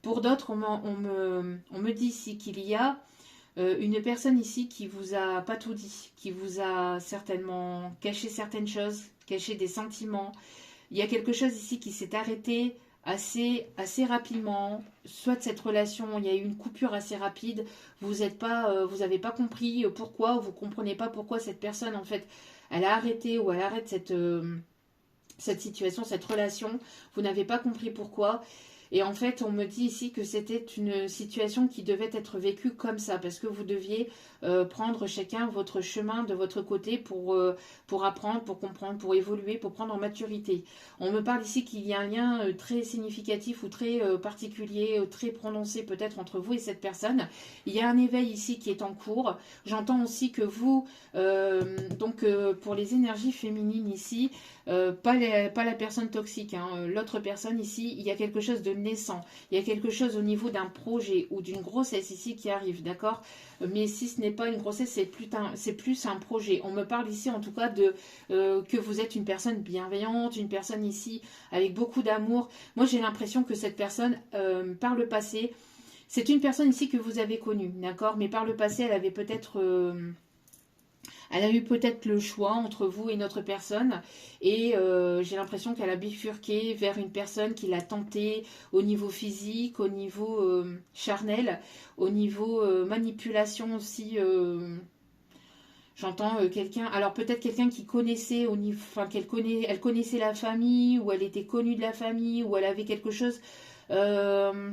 Speaker 1: Pour d'autres, on me dit ici qu'il y a une personne ici qui vous a pas tout dit, qui vous a certainement caché certaines choses, caché des sentiments. Il y a quelque chose ici qui s'est arrêté assez rapidement. Soit de cette relation, il y a eu une coupure assez rapide. Vous n'avez pas compris pourquoi, vous comprenez pas pourquoi cette personne en fait, elle a arrêté ou elle arrête cette situation, cette relation. Vous n'avez pas compris pourquoi. Et en fait, on me dit ici que c'était une situation qui devait être vécue comme ça, parce que vous deviez prendre chacun votre chemin de votre côté pour apprendre, pour comprendre, pour évoluer, pour prendre en maturité. On me parle ici qu'il y a un lien très significatif ou très particulier, très prononcé peut-être entre vous et cette personne. Il y a un éveil ici qui est en cours. J'entends aussi que vous, pour les énergies féminines ici, pas la personne toxique, hein, l'autre personne ici, il y a quelque chose de naissant, il y a quelque chose au niveau d'un projet ou d'une grossesse ici qui arrive, d'accord? Mais si ce n'est pas une grossesse, c'est plus un projet. On me parle ici en tout cas de que vous êtes une personne bienveillante, une personne ici avec beaucoup d'amour. Moi j'ai l'impression que cette personne, par le passé, c'est une personne ici que vous avez connue, d'accord? Mais par le passé, elle a eu peut-être le choix entre vous et une autre personne et j'ai l'impression qu'elle a bifurqué vers une personne qui l'a tenté au niveau physique, au niveau charnel, au niveau manipulation aussi. J'entends quelqu'un, alors peut-être quelqu'un qui connaissait au niveau, enfin elle connaissait la famille ou elle était connue de la famille ou elle avait quelque chose. euh,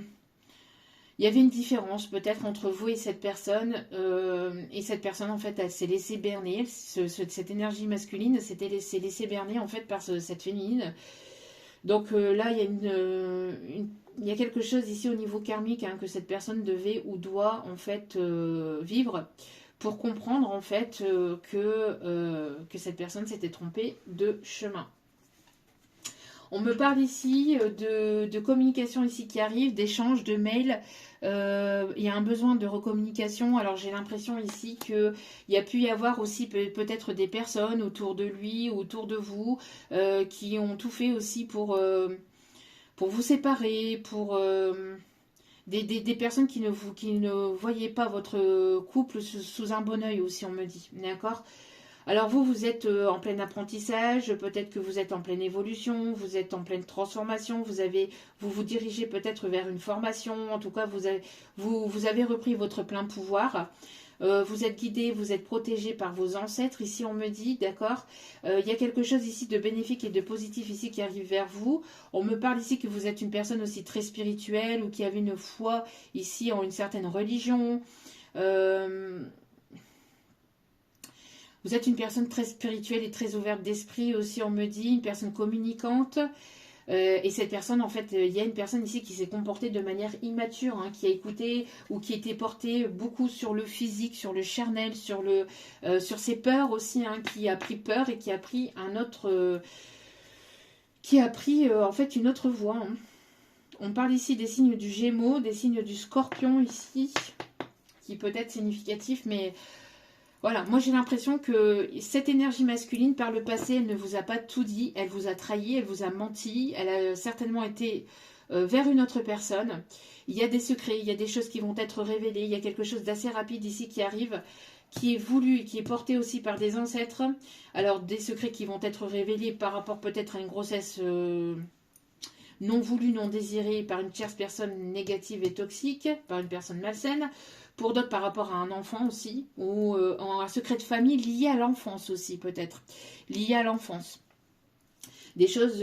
Speaker 1: il y avait une différence peut-être entre vous et cette personne en fait elle s'est laissée berner, cette énergie masculine s'est laissée berner en fait par cette féminine. Donc là il y a il y a quelque chose ici au niveau karmique hein, que cette personne devait ou doit en fait vivre pour comprendre en fait que cette personne s'était trompée de chemin. On me parle ici de communication ici qui arrive, d'échanges, de mails. Il y a un besoin de recommunication. Alors j'ai l'impression ici qu'il y a pu y avoir aussi peut-être des personnes autour de lui, autour de vous, qui ont tout fait aussi pour vous séparer, pour des personnes qui ne voyaient pas votre couple sous un bon oeil aussi, on me dit. D'accord? Alors vous, vous êtes en plein apprentissage, peut-être que vous êtes en pleine évolution, vous êtes en pleine transformation, vous vous dirigez peut-être vers une formation, en tout cas vous avez repris votre plein pouvoir. Vous êtes guidé, vous êtes protégé par vos ancêtres, ici on me dit, d'accord. Il y a quelque chose ici de bénéfique et de positif ici qui arrive vers vous. On me parle ici que vous êtes une personne aussi très spirituelle ou qui avait une foi ici en une certaine religion. Euh, Vous êtes une personne très spirituelle et très ouverte d'esprit aussi, on me dit, une personne communicante. Et cette personne, en fait, il y a une personne ici qui s'est comportée de manière immature, hein, qui a écouté ou qui était portée beaucoup sur le physique, sur le charnel, sur ses peurs aussi, hein, qui a pris peur et qui a pris en fait une autre voie. Hein. On parle ici des signes du Gémeaux, des signes du Scorpion ici, qui peut être significatif, mais voilà, moi j'ai l'impression que cette énergie masculine, par le passé, elle ne vous a pas tout dit, elle vous a trahi, elle vous a menti, elle a certainement été vers une autre personne. Il y a des secrets, il y a des choses qui vont être révélées, il y a quelque chose d'assez rapide ici qui arrive, qui est voulu, qui est porté aussi par des ancêtres. Alors des secrets qui vont être révélés par rapport peut-être à une grossesse non voulue, non désirée par une tierce personne négative et toxique, par une personne malsaine. Pour d'autres, par rapport à un enfant aussi, ou un secret de famille lié à l'enfance aussi, peut-être. Lié à l'enfance. Des choses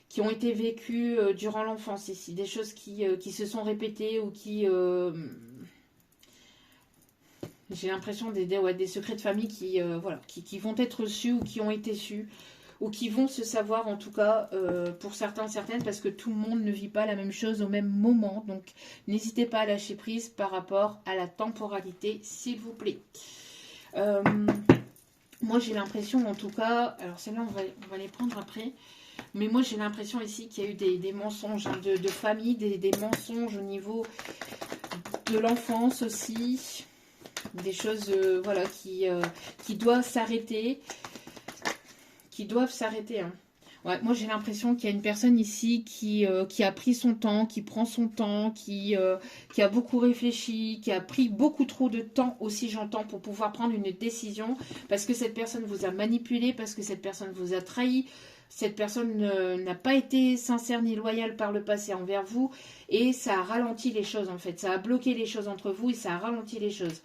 Speaker 1: qui ont été vécues durant l'enfance ici. Des choses qui se sont répétées ou qui... j'ai l'impression des secrets de famille qui vont être su ou qui ont été su. ou qui vont se savoir en tout cas pour certains, certaines, parce que tout le monde ne vit pas la même chose au même moment. Donc n'hésitez pas à lâcher prise par rapport à la temporalité, s'il vous plaît. Moi j'ai l'impression en tout cas, alors celle-là on va les prendre après, mais moi j'ai l'impression ici qu'il y a eu des mensonges hein, de famille, des mensonges au niveau de l'enfance aussi, des choses voilà, qui doivent s'arrêter, hein. Ouais, moi j'ai l'impression qu'il y a une personne ici qui a pris son temps, qui prend son temps, qui a beaucoup réfléchi, qui a pris beaucoup trop de temps aussi, j'entends, pour pouvoir prendre une décision, parce que cette personne vous a manipulé, parce que cette personne vous a trahi, cette personne n'a pas été sincère ni loyale par le passé envers vous, et ça a ralenti les choses en fait, ça a bloqué les choses entre vous et ça a ralenti les choses.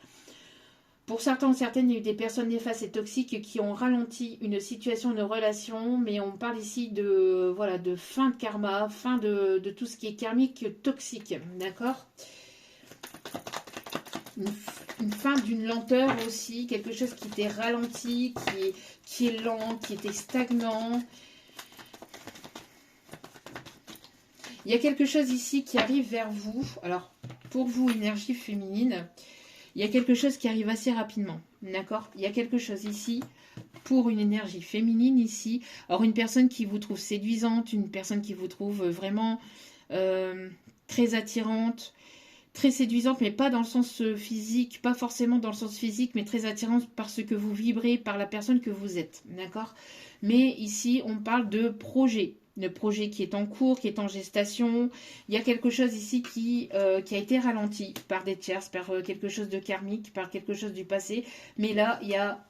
Speaker 1: Pour certains ou certaines, il y a eu des personnes néfastes et toxiques qui ont ralenti une situation, une relation, mais on parle ici de, voilà, de fin de karma, fin de tout ce qui est karmique toxique, d'accord? Une fin d'une lenteur aussi, quelque chose qui était ralenti, qui est lent, qui était stagnant. Il y a quelque chose ici qui arrive vers vous. Alors, pour vous, énergie féminine, il y a quelque chose qui arrive assez rapidement, d'accord? Il y a quelque chose ici pour une énergie féminine ici. Alors, une personne qui vous trouve séduisante, une personne qui vous trouve vraiment très attirante, très séduisante, mais pas dans le sens physique, pas forcément dans le sens physique, mais très attirante parce que vous vibrez, par la personne que vous êtes, d'accord? Mais ici, on parle de projet. Le projet qui est en cours, qui est en gestation. Il y a quelque chose ici qui a été ralenti par des tierces, par quelque chose de karmique, par quelque chose du passé. Mais là, il y a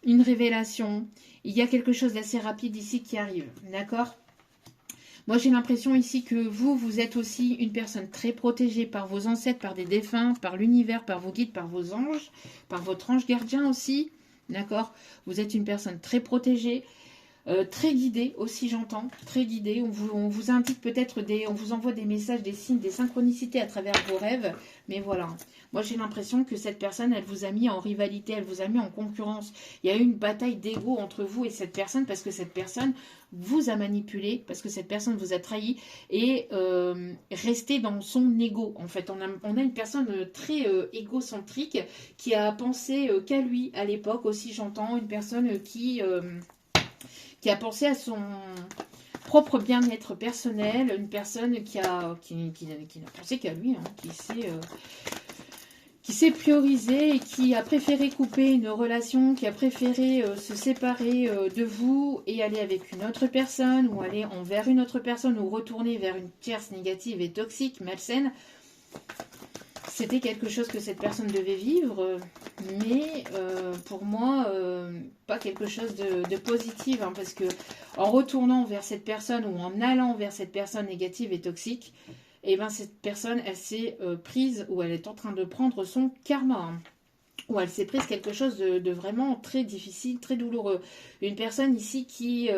Speaker 1: une révélation. Il y a quelque chose d'assez rapide ici qui arrive. D'accord ? Moi, j'ai l'impression ici que vous êtes aussi une personne très protégée par vos ancêtres, par des défunts, par l'univers, par vos guides, par vos anges, par votre ange gardien aussi. D'accord ? Vous êtes une personne très protégée. Très guidé aussi, j'entends, très guidé. On vous indique peut-être on vous envoie des messages, des signes, des synchronicités à travers vos rêves. Mais voilà, moi j'ai l'impression que cette personne, elle vous a mis en rivalité, elle vous a mis en concurrence. Il y a eu une bataille d'ego entre vous et cette personne parce que cette personne vous a manipulé, parce que cette personne vous a trahi et resté dans son ego. En fait, on a une personne très égocentrique qui a pensé qu'à lui à l'époque aussi, j'entends, une personne qui a pensé à son propre bien-être personnel, une personne qui n'a pensé qu'à lui, hein, qui s'est priorisé et qui a préféré couper une relation, qui a préféré se séparer de vous et aller avec une autre personne, ou aller envers une autre personne, ou retourner vers une tierce négative et toxique, malsaine. C'était quelque chose que cette personne devait vivre, mais pour moi, pas quelque chose de positif, hein, parce que en retournant vers cette personne ou en allant vers cette personne négative et toxique, et ben cette personne, elle s'est prise, ou elle est en train de prendre son karma, hein, ou elle s'est prise quelque chose de vraiment très difficile, très douloureux. Une personne ici qui...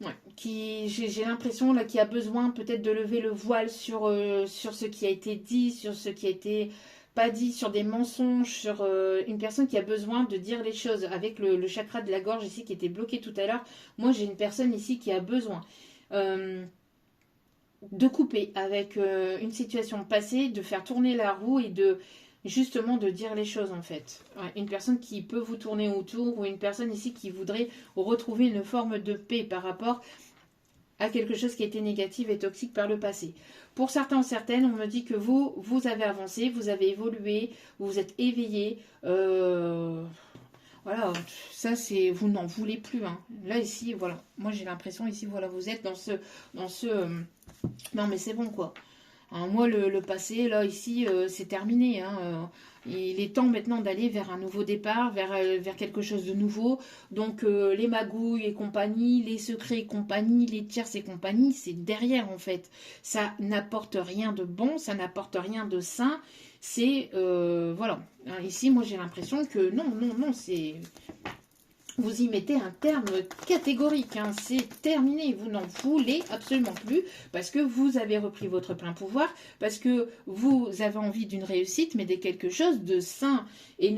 Speaker 1: ouais, j'ai l'impression là qui a besoin peut-être de lever le voile sur ce qui a été dit, sur ce qui a été pas dit, sur des mensonges, sur une personne qui a besoin de dire les choses avec le chakra de la gorge ici qui était bloqué tout à l'heure. Moi j'ai une personne ici qui a besoin de couper avec une situation passée, de faire tourner la roue et de justement de dire les choses en fait. Ouais, une personne qui peut vous tourner autour, ou une personne ici qui voudrait retrouver une forme de paix par rapport à quelque chose qui a été négatif et toxique par le passé. Pour certains ou certaines, on me dit que vous avez avancé, vous avez évolué, vous vous êtes éveillé. Voilà, ça c'est, vous n'en voulez plus, hein. Là ici, voilà, moi j'ai l'impression ici, voilà, vous êtes dans ce non mais c'est bon quoi. Hein, moi, le passé, là, ici, c'est terminé, hein. Il est temps maintenant d'aller vers un nouveau départ, vers quelque chose de nouveau. Donc, les magouilles et compagnie, les secrets et compagnie, les tierces et compagnie, c'est derrière, en fait. Ça n'apporte rien de bon, ça n'apporte rien de sain. C'est, voilà. Hein, ici, moi, j'ai l'impression que non, c'est... vous y mettez un terme catégorique, hein. C'est terminé, vous n'en voulez absolument plus, parce que vous avez repris votre plein pouvoir, parce que vous avez envie d'une réussite, mais de quelque chose de sain, et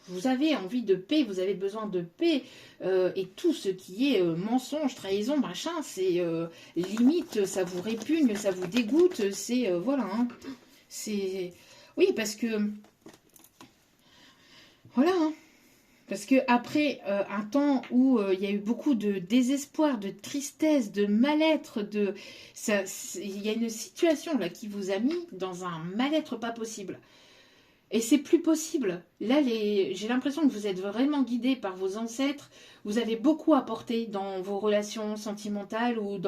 Speaker 1: vous avez envie de paix, vous avez besoin de paix, et tout ce qui est mensonge, trahison, machin, c'est limite, ça vous répugne, ça vous dégoûte, c'est, voilà, hein. C'est, oui, parce que, voilà, hein. Parce que après un temps où il y a eu beaucoup de désespoir, de tristesse, de mal-être, il y a une situation là qui vous a mis dans un mal-être pas possible. Et c'est plus possible. Là, j'ai l'impression que vous êtes vraiment guidé par vos ancêtres. Vous avez beaucoup apporté dans vos relations sentimentales ou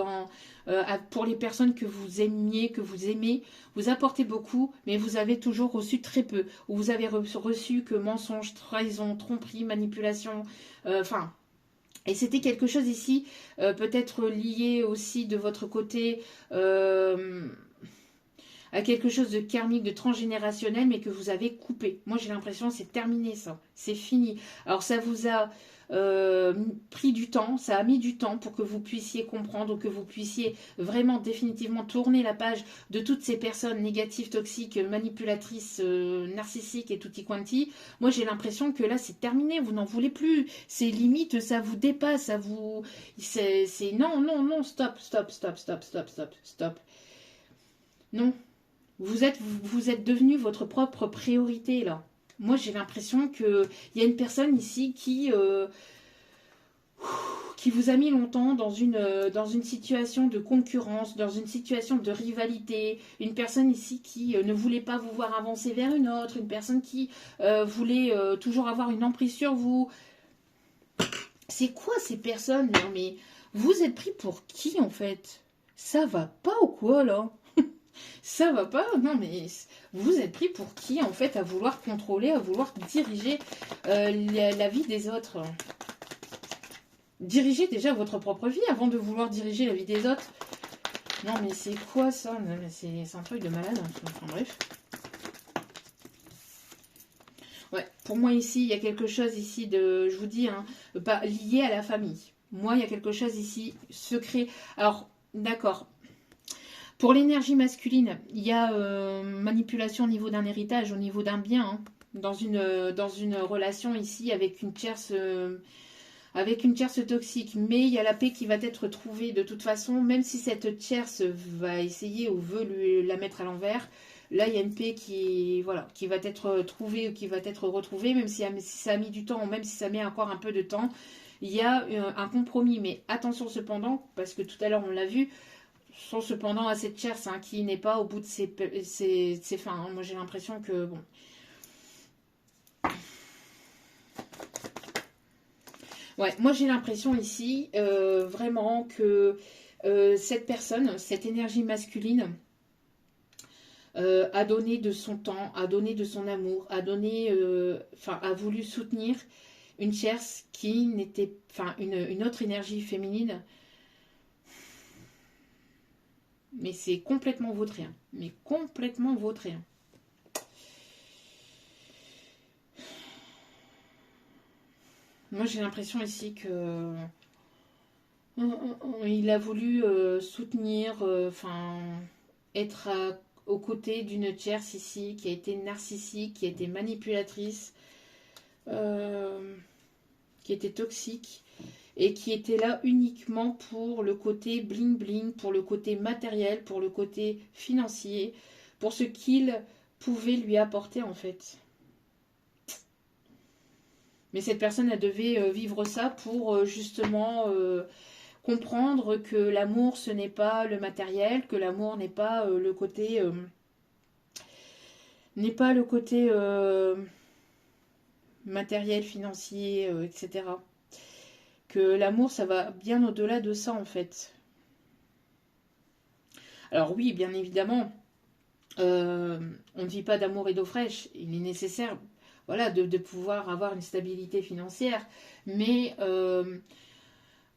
Speaker 1: pour les personnes que vous aimiez, que vous aimez. Vous apportez beaucoup, mais vous avez toujours reçu très peu. Ou vous avez reçu que mensonges, trahison, tromperie, manipulation. Enfin. Et c'était quelque chose ici, peut-être lié aussi de votre côté. À quelque chose de karmique, de transgénérationnel, mais que vous avez coupé. Moi, j'ai l'impression que c'est terminé, ça. C'est fini. Alors, ça vous a pris du temps, ça a mis du temps pour que vous puissiez comprendre, que vous puissiez vraiment définitivement tourner la page de toutes ces personnes négatives, toxiques, manipulatrices, narcissiques et tutti quanti. Moi, j'ai l'impression que là, c'est terminé. Vous n'en voulez plus. C'est limite, ça vous dépasse, ça vous... Non, non, non, stop, stop, stop, stop, stop, stop, stop. Non. Vous êtes devenu votre propre priorité, là. Moi, j'ai l'impression qu'il y a une personne ici qui vous a mis longtemps dans une situation de concurrence, dans une situation de rivalité. Une personne ici qui ne voulait pas vous voir avancer vers une autre. Une personne qui voulait toujours avoir une emprise sur vous. C'est quoi ces personnes? Non, mais vous êtes pris pour qui, en fait? Ça va pas ou quoi, là? Ça va pas? Non, mais vous êtes pris pour qui, en fait, à vouloir contrôler, à vouloir diriger la vie des autres? Dirigez déjà votre propre vie avant de vouloir diriger la vie des autres. Non, mais c'est quoi ça? C'est un truc de malade. Enfin, bref. Ouais, pour moi ici, il y a quelque chose ici de, je vous dis, hein, pas lié à la famille. Moi, il y a quelque chose ici, secret. Alors, d'accord. Pour l'énergie masculine, il y a manipulation au niveau d'un héritage, au niveau d'un bien, hein, dans une relation ici avec une tierce toxique. Mais il y a la paix qui va être trouvée de toute façon, même si cette tierce va essayer ou veut la mettre à l'envers. Là, il y a une paix voilà, qui va être trouvée ou qui va être retrouvée, même si ça a mis du temps, ou même si ça met encore un peu de temps. Il y a un compromis, mais attention cependant, parce que tout à l'heure on l'a vu, sont cependant à cette chair, hein, qui n'est pas au bout de ses fins. Hein. Moi, j'ai l'impression que, bon... Ouais, moi, j'ai l'impression ici, vraiment, que cette personne, cette énergie masculine, a donné de son temps, a donné de son amour, a voulu soutenir une tierce qui n'était... Enfin, une autre énergie féminine. Mais c'est complètement vautréen. Mais complètement vautréen. Moi, j'ai l'impression ici que il a voulu soutenir, être aux côtés d'une tierce ici qui a été narcissique, qui a été manipulatrice, euh, qui était toxique et qui était là uniquement pour le côté bling bling, pour le côté matériel, pour le côté financier, pour ce qu'il pouvait lui apporter en fait. Mais cette personne, elle devait vivre ça pour justement comprendre que l'amour, ce n'est pas le matériel, que l'amour n'est pas le côté... n'est pas le côté matériel, financier, etc. Que l'amour, ça va bien au-delà de ça, en fait. Alors oui, bien évidemment, on ne vit pas d'amour et d'eau fraîche. Il est nécessaire, voilà, de pouvoir avoir une stabilité financière, mais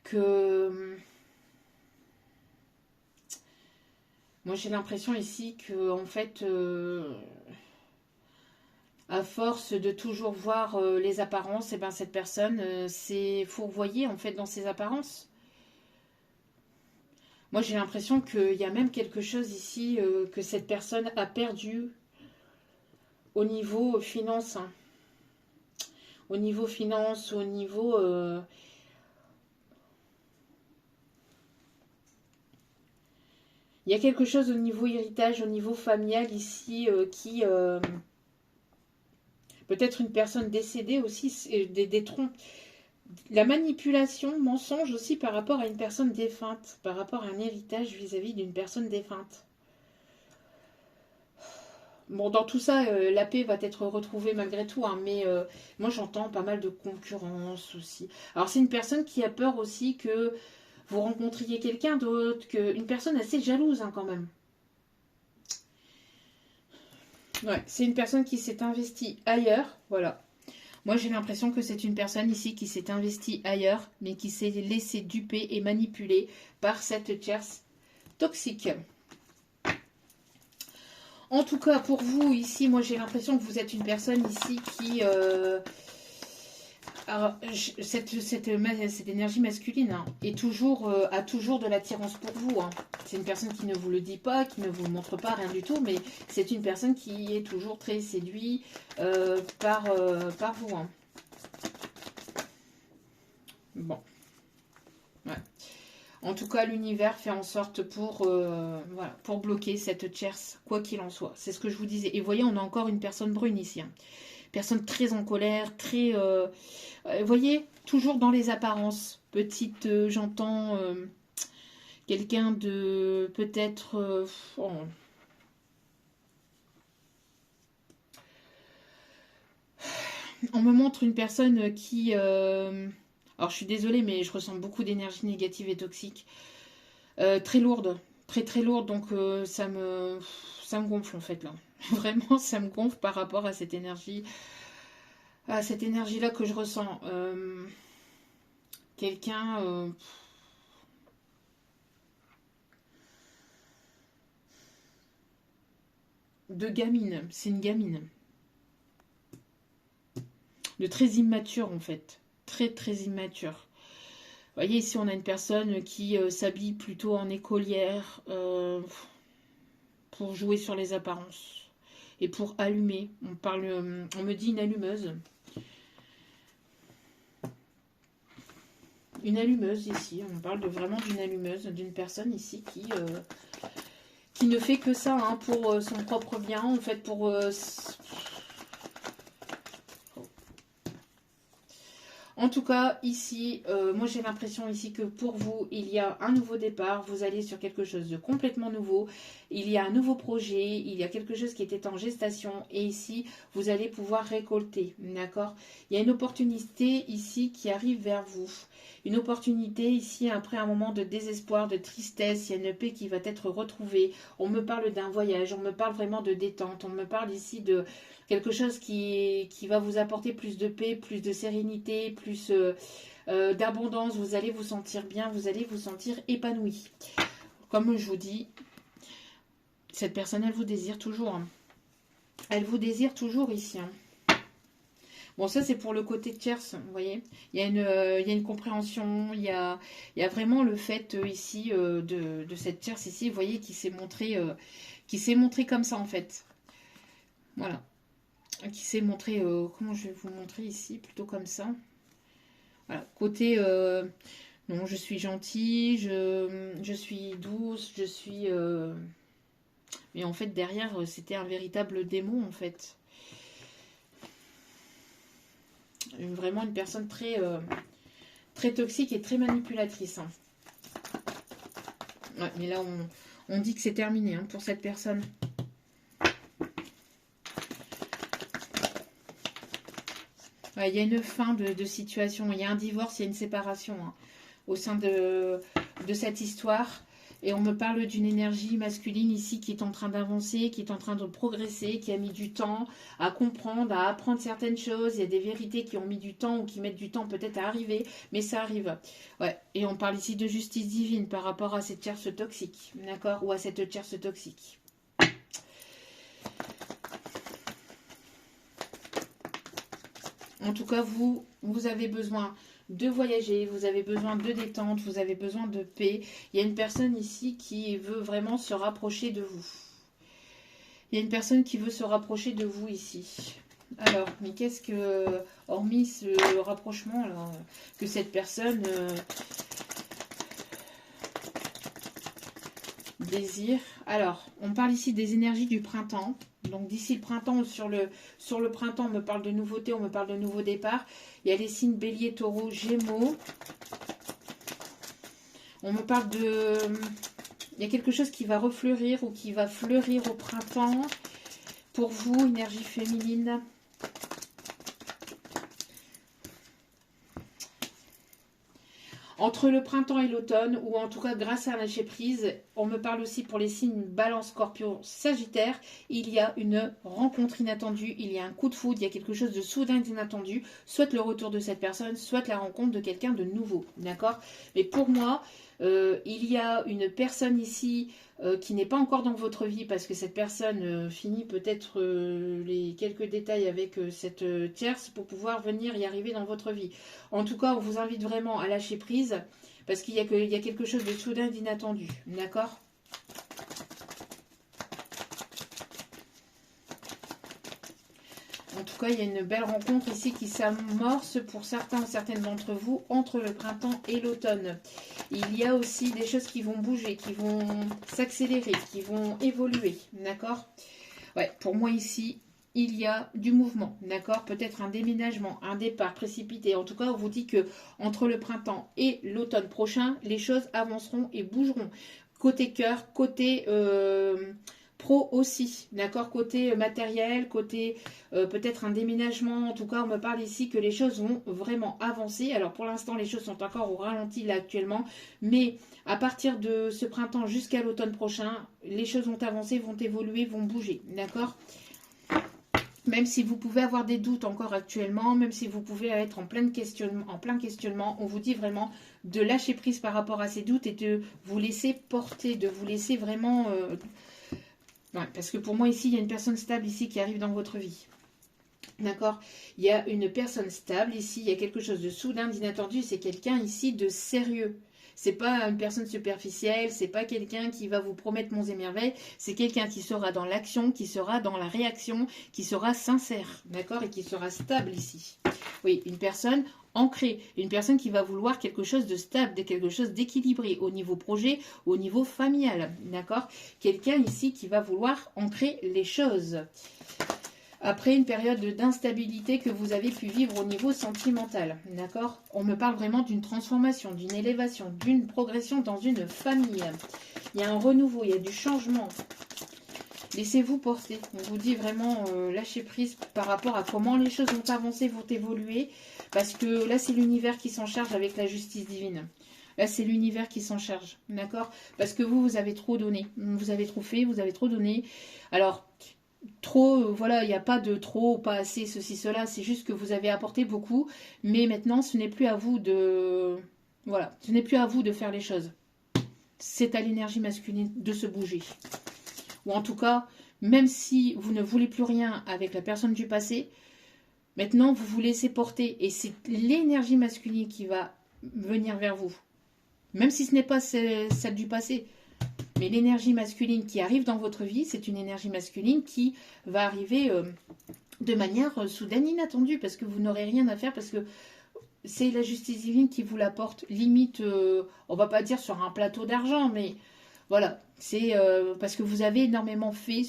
Speaker 1: que moi j'ai l'impression ici que en fait à force de toujours voir les apparences, et ben cette personne s'est fourvoyée en fait dans ses apparences. Moi j'ai l'impression qu'il y a même quelque chose ici que cette personne a perdu au niveau finance. Hein. Au niveau finance, au niveau... il y a quelque chose au niveau héritage, au niveau familial ici qui... peut-être une personne décédée aussi, des trompes. La manipulation, mensonge aussi par rapport à une personne défunte, par rapport à un héritage vis-à-vis d'une personne défunte. Bon, dans tout ça, la paix va être retrouvée malgré tout, hein, mais moi j'entends pas mal de concurrence aussi. Alors c'est une personne qui a peur aussi que vous rencontriez quelqu'un d'autre, une personne assez jalouse hein, quand même. Ouais, c'est une personne qui s'est investie ailleurs, voilà. Moi, j'ai l'impression que c'est une personne ici qui s'est investie ailleurs, mais qui s'est laissée duper et manipuler par cette tierce toxique. En tout cas, pour vous, ici, moi, j'ai l'impression que vous êtes une personne ici qui... alors, cette énergie masculine hein, a toujours de l'attirance pour vous. Hein. C'est une personne qui ne vous le dit pas, qui ne vous le montre pas, rien du tout, mais c'est une personne qui est toujours très séduite par vous. Hein. Bon. Ouais. En tout cas, l'univers fait en sorte voilà, pour bloquer cette tierce, quoi qu'il en soit. C'est ce que je vous disais. Et vous voyez, on a encore une personne brune ici. Hein. Personne très en colère, très... vous voyez, toujours dans les apparences. Petite, j'entends quelqu'un de peut-être... oh. On me montre une personne qui... alors, je suis désolée, mais je ressens beaucoup d'énergie négative et toxique. Très lourde. Très, très lourde. Donc, ça me gonfle, en fait, là. Vraiment, ça me gonfle par rapport à cette énergie. À cette énergie-là que je ressens. Quelqu'un... de gamine. C'est une gamine. De très immature, en fait. Très, très immature. Vous voyez, ici, on a une personne qui s'habille plutôt en écolière pour jouer sur les apparences et pour allumer. On me dit une allumeuse. Une allumeuse ici. On parle vraiment d'une allumeuse, d'une personne ici qui ne fait que ça hein, pour son propre bien, en fait, pour... En tout cas, ici, moi j'ai l'impression ici que pour vous, il y a un nouveau départ, vous allez sur quelque chose de complètement nouveau, il y a un nouveau projet, il y a quelque chose qui était en gestation et ici, vous allez pouvoir récolter, d'accord? Il y a une opportunité ici qui arrive vers vous. Une opportunité ici, après un moment de désespoir, de tristesse, il y a une paix qui va être retrouvée. On me parle d'un voyage, on me parle vraiment de détente, on me parle ici de quelque chose qui va vous apporter plus de paix, plus de sérénité, plus d'abondance. Vous allez vous sentir bien, vous allez vous sentir épanoui. Comme je vous dis, cette personne, elle vous désire toujours. Hein. Elle vous désire toujours ici. Hein. Bon, ça, c'est pour le côté tierce, vous voyez. Il y a une compréhension, il y a vraiment le fait ici de cette tierce ici, vous voyez, qui s'est montré comme ça, en fait. Voilà. Qui s'est montré, comment je vais vous montrer ici, plutôt comme ça. Voilà, côté, non, je suis gentille, je suis douce, je suis... mais en fait, derrière, c'était un véritable démon, en fait. Vraiment une personne très, très toxique et très manipulatrice. Hein. Ouais, mais là, on dit que c'est terminé hein, pour cette personne. Ouais, il y a une fin de situation, il y a un divorce, il y a une séparation hein, au sein de cette histoire. Et on me parle d'une énergie masculine ici qui est en train d'avancer, qui est en train de progresser, qui a mis du temps à comprendre, à apprendre certaines choses. Il y a des vérités qui ont mis du temps ou qui mettent du temps peut-être à arriver, mais ça arrive. Ouais. Et on parle ici de justice divine par rapport à cette tierce toxique, d'accord? Ou à cette tierce toxique. En tout cas, vous avez besoin de voyager, vous avez besoin de détente, vous avez besoin de paix. Il y a une personne ici qui veut vraiment se rapprocher de vous. Il y a une personne qui veut se rapprocher de vous ici. Alors, mais qu'est-ce que, hormis ce rapprochement là, que cette personne désir. Alors, on parle ici des énergies du printemps. Donc d'ici le printemps, sur le printemps, on me parle de nouveautés, on me parle de nouveaux départs. Il y a les signes Bélier, Taureau, Gémeaux. On me parle de... Il y a quelque chose qui va refleurir ou qui va fleurir au printemps. Pour vous, énergie féminine. Entre le printemps et l'automne, ou en tout cas grâce à lâcher prise, on me parle aussi pour les signes Balance, Scorpion, Sagittaire, il y a une rencontre inattendue, il y a un coup de foudre, il y a quelque chose de soudain d'inattendu, soit le retour de cette personne, soit la rencontre de quelqu'un de nouveau, d'accord? Mais pour moi, il y a une personne ici qui n'est pas encore dans votre vie parce que cette personne finit peut-être les quelques détails avec cette tierce pour pouvoir venir y arriver dans votre vie. En tout cas, on vous invite vraiment à lâcher prise parce qu'il y a quelque chose de soudain, d'inattendu. D'accord ? En tout cas, il y a une belle rencontre ici qui s'amorce pour certains, certaines d'entre vous entre le printemps et l'automne. Il y a aussi des choses qui vont bouger, qui vont s'accélérer, qui vont évoluer. D'accord ? Ouais, pour moi ici, il y a du mouvement, d'accord? Peut-être un déménagement, un départ précipité. En tout cas, on vous dit que entre le printemps et l'automne prochain, les choses avanceront et bougeront. Côté cœur, côté pro aussi, d'accord? Côté matériel, côté peut-être un déménagement. En tout cas, on me parle ici que les choses vont vraiment avancer. Alors pour l'instant, les choses sont encore au ralenti là actuellement, mais à partir de ce printemps jusqu'à l'automne prochain, les choses vont avancer, vont évoluer, vont bouger, d'accord? Même si vous pouvez avoir des doutes encore actuellement, même si vous pouvez être en plein questionnement, on vous dit vraiment de lâcher prise par rapport à ces doutes et de vous laisser porter, de vous laisser vraiment... Ouais, parce que pour moi ici, il y a une personne stable ici qui arrive dans votre vie. D'accord? Il y a une personne stable ici, il y a quelque chose de soudain, d'inattendu, c'est quelqu'un ici de sérieux. C'est pas une personne superficielle, c'est pas quelqu'un qui va vous promettre monts et merveilles, c'est quelqu'un qui sera dans l'action, qui sera dans la réaction, qui sera sincère, d'accord? Et qui sera stable ici. Oui, une personne ancrée, une personne qui va vouloir quelque chose de stable, de quelque chose d'équilibré au niveau projet, au niveau familial, d'accord? Quelqu'un ici qui va vouloir ancrer les choses. Après une période d'instabilité que vous avez pu vivre au niveau sentimental, d'accord? On me parle vraiment d'une transformation, d'une élévation, d'une progression dans une famille. Il y a un renouveau, il y a du changement. Laissez-vous porter. On vous dit vraiment lâchez prise par rapport à comment les choses vont avancer, vont évoluer. Parce que là, c'est l'univers qui s'en charge avec la justice divine. Là, c'est l'univers qui s'en charge, d'accord? Parce que vous avez trop donné. Vous avez trop fait, vous avez trop donné. Alors... Trop, voilà, il n'y a pas de trop, pas assez, ceci, cela, c'est juste que vous avez apporté beaucoup, mais maintenant ce n'est plus à vous de... Voilà, ce n'est plus à vous de faire les choses. C'est à l'énergie masculine de se bouger. Ou en tout cas, même si vous ne voulez plus rien avec la personne du passé, maintenant vous vous laissez porter et c'est l'énergie masculine qui va venir vers vous. Même si ce n'est pas celle du passé. Mais l'énergie masculine qui arrive dans votre vie, c'est une énergie masculine qui va arriver de manière soudaine, inattendue, parce que vous n'aurez rien à faire, parce que c'est la justice divine qui vous l'apporte, limite, on va pas dire sur un plateau d'argent, mais voilà, c'est parce que vous avez énormément fait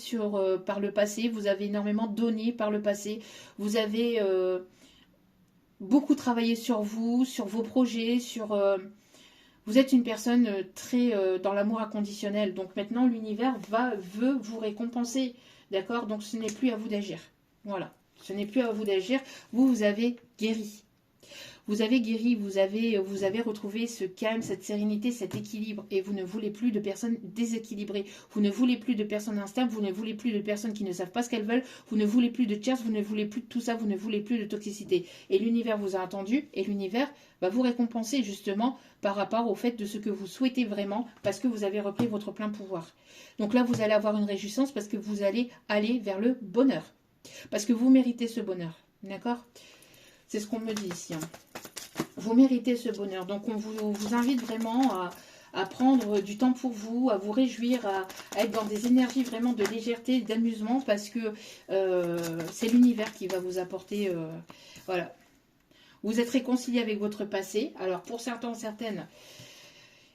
Speaker 1: par le passé, vous avez énormément donné par le passé, vous avez beaucoup travaillé sur vous, sur vos projets, sur... Vous êtes une personne très dans l'amour inconditionnel. Donc maintenant, l'univers veut vous récompenser. D'accord? Donc ce n'est plus à vous d'agir. Voilà. Ce n'est plus à vous d'agir. Vous avez guéri. Vous avez guéri, vous avez retrouvé ce calme, cette sérénité, cet équilibre. Et vous ne voulez plus de personnes déséquilibrées. Vous ne voulez plus de personnes instables. Vous ne voulez plus de personnes qui ne savent pas ce qu'elles veulent. Vous ne voulez plus de tierces. Vous ne voulez plus de tout ça. Vous ne voulez plus de toxicité. Et l'univers vous a entendu. Et l'univers va vous récompenser justement par rapport au fait de ce que vous souhaitez vraiment. Parce que vous avez repris votre plein pouvoir. Donc là, vous allez avoir une réjouissance parce que vous allez aller vers le bonheur. Parce que vous méritez ce bonheur. D'accord ? C'est ce qu'on me dit ici. Hein. Vous méritez ce bonheur. Donc, on vous invite vraiment à prendre du temps pour vous, à vous réjouir, à être dans des énergies vraiment de légèreté, d'amusement, parce que c'est l'univers qui va vous apporter... voilà. Vous êtes réconcilié avec votre passé. Alors, pour certains, certaines,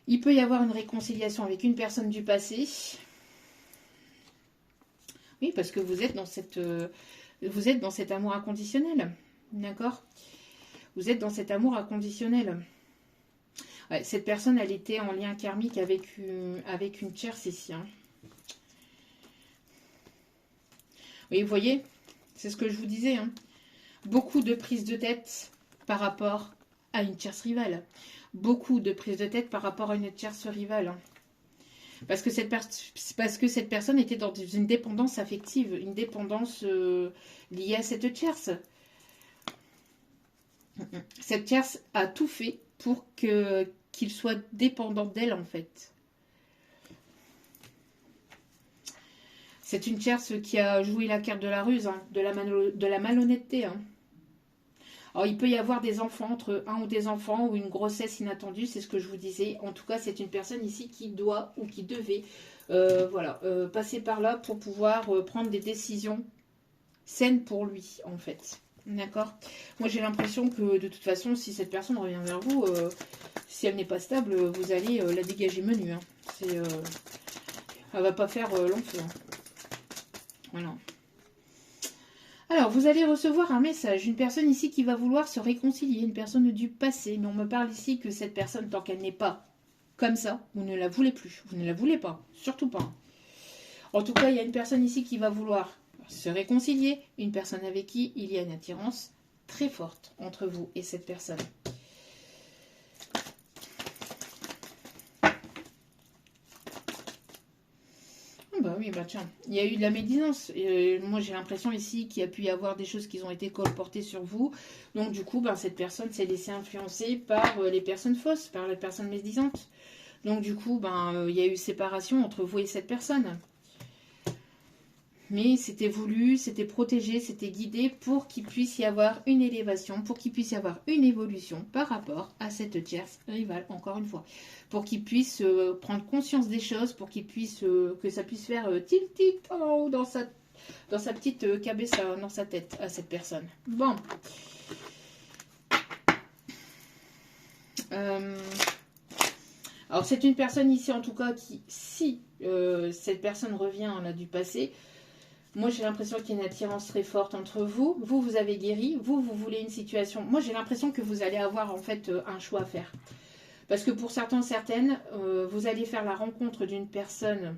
Speaker 1: il peut y avoir une réconciliation avec une personne du passé. Oui, parce que vous êtes dans cet amour inconditionnel. D'accord? Vous êtes dans cet amour inconditionnel. Ouais, cette personne, elle était en lien karmique avec une tierce ici. Hein. Oui, vous voyez, c'est ce que je vous disais. Hein. Beaucoup de prises de tête par rapport à une tierce rivale. Beaucoup de prises de tête par rapport à une tierce rivale. Hein. Parce que cette personne était dans une dépendance affective, une dépendance liée à cette tierce. Cette tierce a tout fait pour qu'il soit dépendant d'elle, en fait. C'est une tierce qui a joué la carte de la ruse, hein, de la malhonnêteté. Hein. Alors, il peut y avoir des enfants, entre un ou des enfants, ou une grossesse inattendue, c'est ce que je vous disais. En tout cas, c'est une personne ici qui doit ou qui devait passer par là pour pouvoir prendre des décisions saines pour lui, en fait. D'accord. Moi, j'ai l'impression que, de toute façon, si cette personne revient vers vous, si elle n'est pas stable, vous allez la dégager menu. Hein. Elle va pas faire long feu. Hein. Voilà. Alors, vous allez recevoir un message. Une personne ici qui va vouloir se réconcilier. Une personne du passé. Mais on me parle ici que cette personne, tant qu'elle n'est pas comme ça, vous ne la voulez plus. Vous ne la voulez pas. Surtout pas. En tout cas, il y a une personne ici qui va vouloir se réconcilier, une personne avec qui il y a une attirance très forte entre vous et cette personne. Bah oui, bah tiens, il y a eu de la médisance. Moi, j'ai l'impression ici qu'il y a pu y avoir des choses qui ont été colportées sur vous. Donc, du coup, cette personne s'est laissée influencer par les personnes fausses, par les personnes médisantes. Donc, du coup, il y a eu séparation entre vous et cette personne. Mais c'était voulu, c'était protégé, c'était guidé pour qu'il puisse y avoir une élévation, pour qu'il puisse y avoir une évolution par rapport à cette tierce rivale, encore une fois. Pour qu'il puisse prendre conscience des choses, pour qu'il puisse, que ça puisse faire tilt en haut dans sa petite cabessa, dans sa tête, à cette personne. Bon. Alors c'est une personne ici en tout cas qui, si cette personne revient là, du passé, moi, j'ai l'impression qu'il y a une attirance très forte entre vous. Vous, vous avez guéri. Vous, vous voulez une situation. Moi, j'ai l'impression que vous allez avoir, en fait, un choix à faire. Parce que pour certains, certaines, vous allez faire la rencontre d'une personne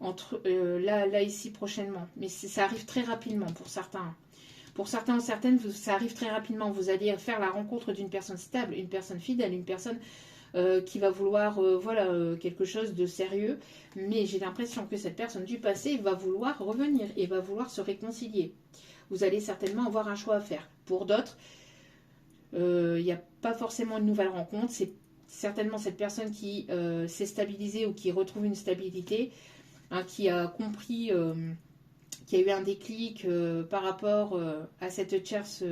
Speaker 1: là, ici, prochainement. Mais ça arrive très rapidement pour certains. Pour certains, certaines, ça arrive très rapidement. Vous allez faire la rencontre d'une personne stable, une personne fidèle, une personne... qui va vouloir quelque chose de sérieux, mais j'ai l'impression que cette personne du passé va vouloir revenir et va vouloir se réconcilier. Vous allez certainement avoir un choix à faire. Pour d'autres, il n'y a pas forcément une nouvelle rencontre, c'est certainement cette personne qui s'est stabilisée ou qui retrouve une stabilité, hein, qui a compris... qui a eu un déclic par rapport à cette tierce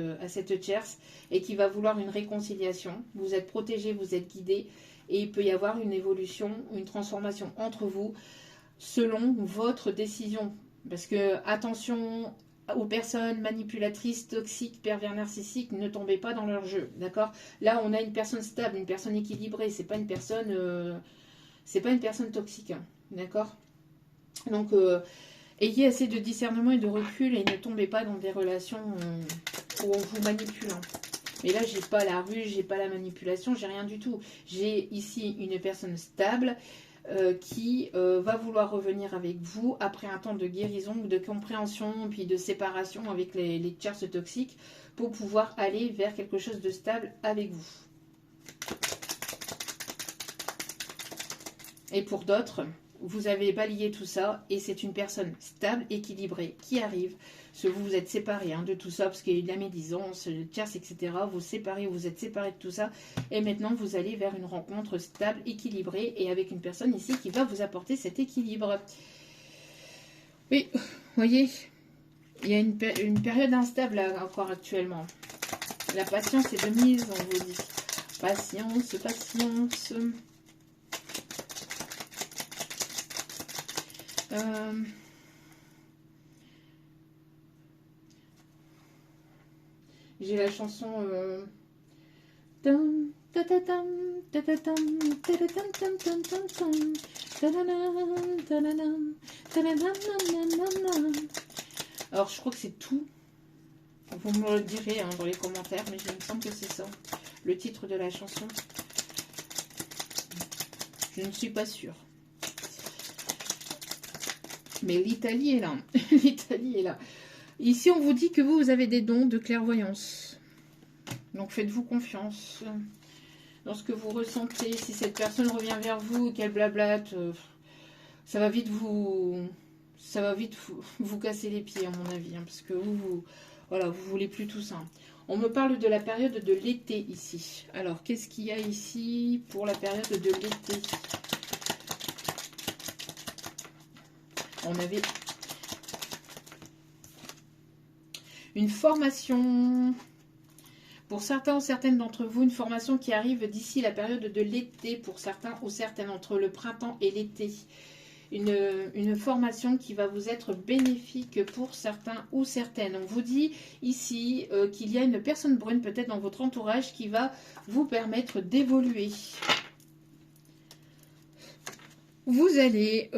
Speaker 1: et qui va vouloir une réconciliation. Vous êtes protégé, vous êtes guidé et il peut y avoir une évolution, une transformation entre vous selon votre décision. Parce que attention aux personnes manipulatrices, toxiques, pervers narcissiques, ne tombez pas dans leur jeu, d'accord? Là, on a une personne stable, une personne équilibrée, c'est pas une personne toxique, hein, d'accord? Donc ayez assez de discernement et de recul et ne tombez pas dans des relations où on vous manipule. Mais là, j'ai pas la ruse, j'ai pas la manipulation, j'ai rien du tout. J'ai ici une personne stable qui va vouloir revenir avec vous après un temps de guérison, de compréhension, puis de séparation avec les tierces toxiques pour pouvoir aller vers quelque chose de stable avec vous. Et pour d'autres... vous avez balayé tout ça et c'est une personne stable, équilibrée, qui arrive. Parce que vous êtes séparés de tout ça, parce qu'il y a eu de la médisance, le tierce, etc. Vous êtes séparés de tout ça. Et maintenant, vous allez vers une rencontre stable, équilibrée et avec une personne ici qui va vous apporter cet équilibre. Oui, vous voyez, il y a une période instable là, encore actuellement. La patience est de mise, on vous dit. Patience, patience. J'ai la chanson... Alors, je crois que c'est tout. Vous me le direz hein, dans les commentaires, mais il me semble que c'est ça, le titre de la chanson. Je ne suis pas sûre. Mais l'Italie est là. L'Italie est là. Ici, on vous dit que vous avez des dons de clairvoyance. Donc, faites-vous confiance dans ce que vous ressentez. Si cette personne revient vers vous et qu'elle blablate, ça va vite vous casser les pieds, à mon avis. Hein, parce que voilà, vous voulez plus tout ça. On me parle de la période de l'été ici. Alors, qu'est-ce qu'il y a ici pour la période de l'été? On avait une formation, pour certains ou certaines d'entre vous, une formation qui arrive d'ici la période de l'été, pour certains ou certaines, entre le printemps et l'été. Une formation qui va vous être bénéfique pour certains ou certaines. On vous dit ici qu'il y a une personne brune peut-être dans votre entourage qui va vous permettre d'évoluer. Vous allez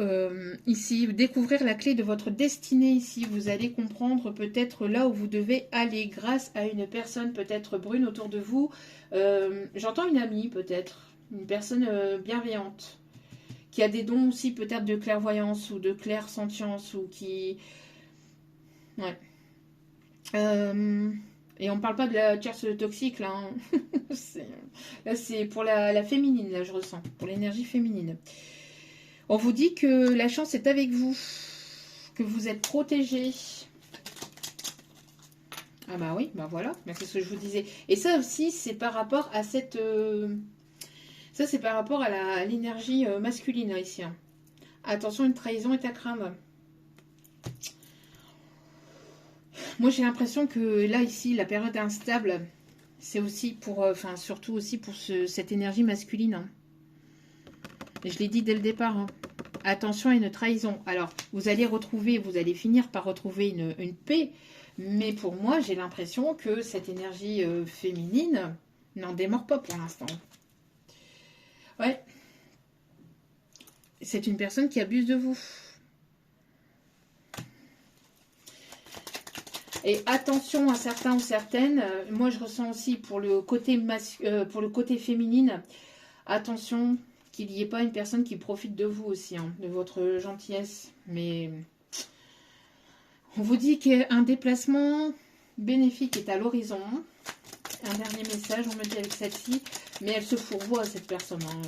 Speaker 1: ici découvrir la clé de votre destinée ici. Vous allez comprendre peut-être là où vous devez aller grâce à une personne peut-être brune autour de vous. J'entends une amie peut-être, une personne bienveillante, qui a des dons aussi peut-être de clairvoyance ou de clairsentience ou qui... Ouais. Et on ne parle pas de la tierce toxique là. Hein. Là c'est pour la féminine, là je ressens, pour l'énergie féminine. On vous dit que la chance est avec vous, que vous êtes protégés. Ah bah oui, bah voilà, c'est ce que je vous disais. Et ça aussi, c'est par rapport à cette... Ça, c'est par rapport à l'énergie masculine, hein, ici. Hein. Attention, une trahison est à craindre. Moi, j'ai l'impression que là, ici, la période instable, c'est aussi pour... Enfin, surtout aussi pour cette énergie masculine. Hein. Et je l'ai dit dès le départ. Hein. Attention à une trahison. Alors, vous allez finir par retrouver une paix. Mais pour moi, j'ai l'impression que cette énergie féminine n'en démord pas pour l'instant. Ouais. C'est une personne qui abuse de vous. Et attention à certains ou certaines. Moi, je ressens aussi pour le côté féminine. Attention qu'il n'y ait pas une personne qui profite de vous aussi, hein, de votre gentillesse. Mais on vous dit qu'un déplacement bénéfique est à l'horizon. Un dernier message, on me dit avec celle-ci. Mais elle se fourvoie, cette personne. Hein.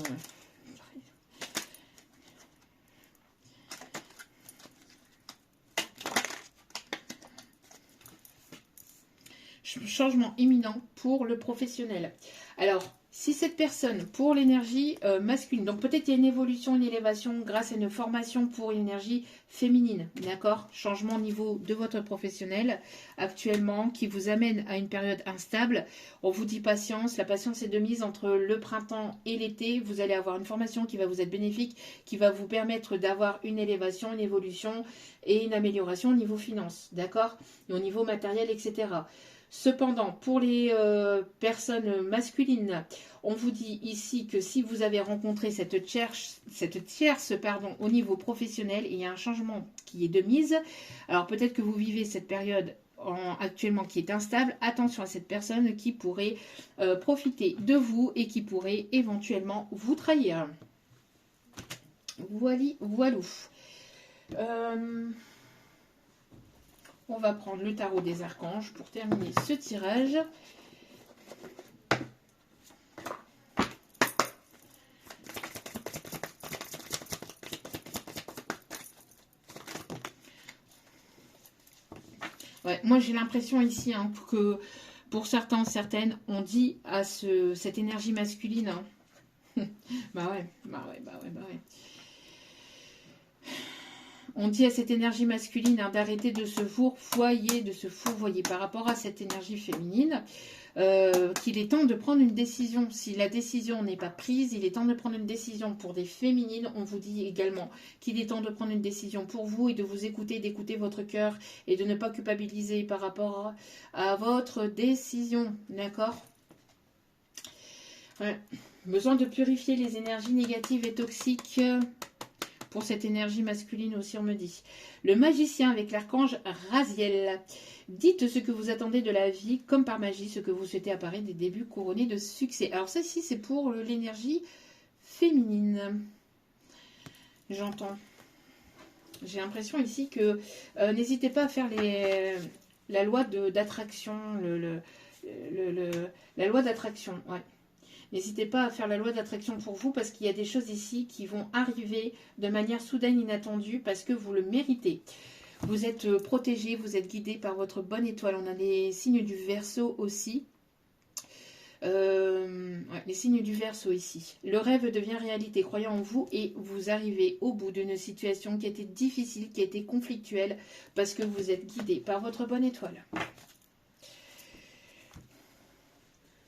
Speaker 1: Changement imminent pour le professionnel. Alors, si cette personne, pour l'énergie masculine, donc peut-être il y a une évolution, une élévation grâce à une formation pour une énergie féminine, d'accord? Changement au niveau de votre professionnel actuellement qui vous amène à une période instable. On vous dit patience, la patience est de mise entre le printemps et l'été. Vous allez avoir une formation qui va vous être bénéfique, qui va vous permettre d'avoir une élévation, une évolution et une amélioration au niveau finance, d'accord? Et au niveau matériel, etc. Cependant, pour les personnes masculines, on vous dit ici que si vous avez rencontré cette tierce au niveau professionnel, il y a un changement qui est de mise. Alors peut-être que vous vivez cette période actuellement qui est instable. Attention à cette personne qui pourrait profiter de vous et qui pourrait éventuellement vous trahir. Voilou. On va prendre le tarot des archanges pour terminer ce tirage. Ouais, moi j'ai l'impression ici hein, que pour certains, certaines, on dit à cette énergie masculine. Hein. bah ouais. On dit à cette énergie masculine hein, d'arrêter de se fourvoyer par rapport à cette énergie féminine. Qu'il est temps de prendre une décision. Si la décision n'est pas prise, il est temps de prendre une décision. Pour des féminines, on vous dit également qu'il est temps de prendre une décision pour vous et de vous écouter, d'écouter votre cœur et de ne pas culpabiliser par rapport à votre décision. D'accord? Ouais. Besoin de purifier les énergies négatives et toxiques. Pour cette énergie masculine aussi, on me dit. Le magicien avec l'archange Raziel. Dites ce que vous attendez de la vie, comme par magie, ce que vous souhaitez apparaître des débuts couronnés de succès. Alors ça ici, c'est pour l'énergie féminine. J'entends. J'ai l'impression ici que n'hésitez pas à faire la loi d'attraction. La loi d'attraction, ouais. N'hésitez pas à faire la loi d'attraction pour vous parce qu'il y a des choses ici qui vont arriver de manière soudaine, inattendue, parce que vous le méritez. Vous êtes protégé, vous êtes guidé par votre bonne étoile. On a les signes du Verseau aussi. Ouais, les signes du Verseau ici. Le rêve devient réalité, croyant en vous et vous arrivez au bout d'une situation qui était difficile, qui était conflictuelle, parce que vous êtes guidé par votre bonne étoile.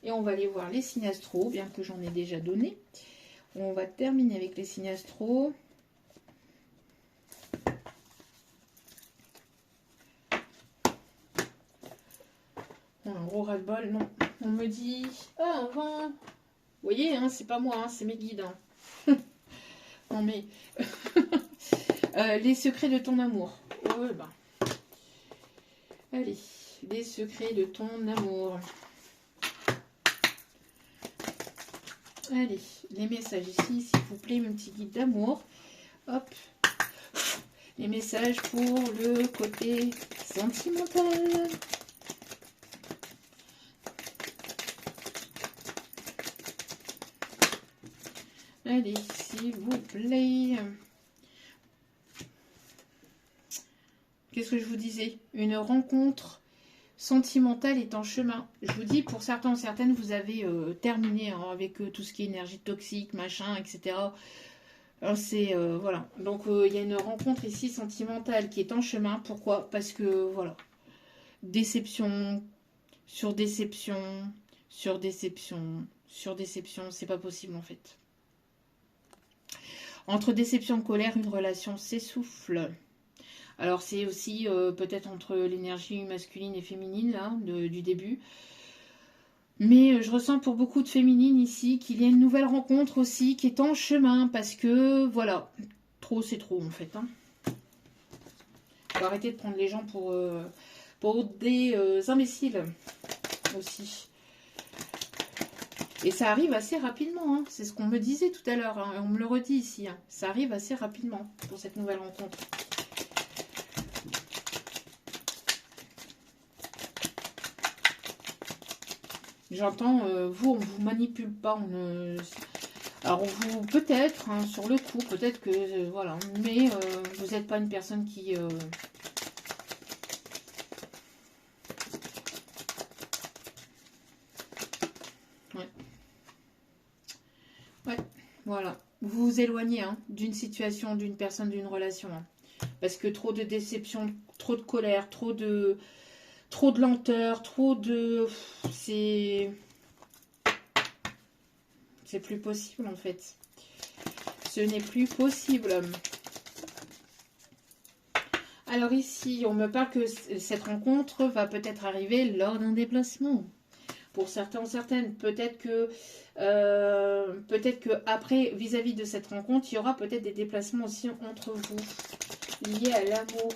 Speaker 1: Et on va aller voir les signes astro, bien que j'en ai déjà donné. On va terminer avec les signes astro. Un gros ras-le-bol, non. On me dit... Ah, un vent. Vous voyez, hein, c'est pas moi, hein, c'est mes guides. Hein. Non mais... les secrets de ton amour. Ouais, ben. Allez, les secrets de ton amour. Allez, les messages ici, s'il vous plaît, mon petit guide d'amour. Hop. Les messages pour le côté sentimental. Allez, s'il vous plaît. Qu'est-ce que je vous disais? Une rencontre sentimentale est en chemin. Je vous dis, pour certains ou certaines, vous avez terminé hein, avec tout ce qui est énergie toxique, machin, etc. C'est voilà. Donc il y a une rencontre ici sentimentale qui est en chemin. Pourquoi? Parce que voilà, déception sur déception sur déception sur déception, c'est pas possible en fait. Entre déception et colère, une relation s'essouffle. Alors c'est aussi peut-être entre l'énergie masculine et féminine là du début. Mais je ressens pour beaucoup de féminines ici qu'il y a une nouvelle rencontre aussi qui est en chemin parce que voilà, trop c'est trop en fait. Hein. Faut arrêter de prendre les gens pour des imbéciles aussi. Et ça arrive assez rapidement, hein. C'est ce qu'on me disait tout à l'heure, hein. On me le redit ici. Hein. Ça arrive assez rapidement pour cette nouvelle rencontre. J'entends, vous, on ne vous manipule pas. Alors, on vous, peut-être, hein, sur le coup, peut-être que, voilà. Mais vous n'êtes pas une personne qui... Ouais. Ouais, voilà. Vous vous éloignez hein, d'une situation, d'une personne, d'une relation. Hein. Parce que trop de déception, trop de colère, trop de lenteur, trop de... C'est plus possible en fait. Ce n'est plus possible. Alors ici, on me parle que cette rencontre va peut-être arriver lors d'un déplacement. Pour certains ou certaines, peut-être que après, vis-à-vis de cette rencontre, il y aura peut-être des déplacements aussi entre vous, liés à l'amour.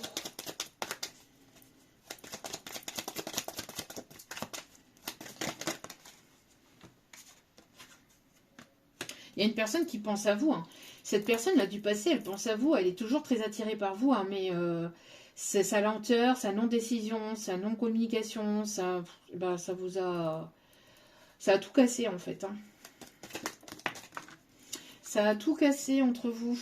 Speaker 1: Il y a une personne qui pense à vous. Hein. Cette personne-là du passé, elle pense à vous. Elle est toujours très attirée par vous. Hein, mais c'est sa lenteur, sa non-décision, sa non-communication, ça vous a... Ça a tout cassé en fait. Hein. Ça a tout cassé entre vous.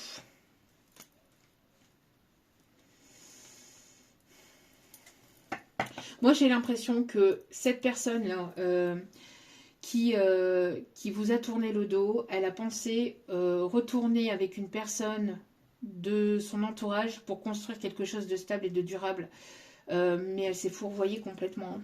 Speaker 1: Moi j'ai l'impression que cette personne-là... qui vous a tourné le dos, elle a pensé retourner avec une personne de son entourage pour construire quelque chose de stable et de durable. Mais elle s'est fourvoyée complètement.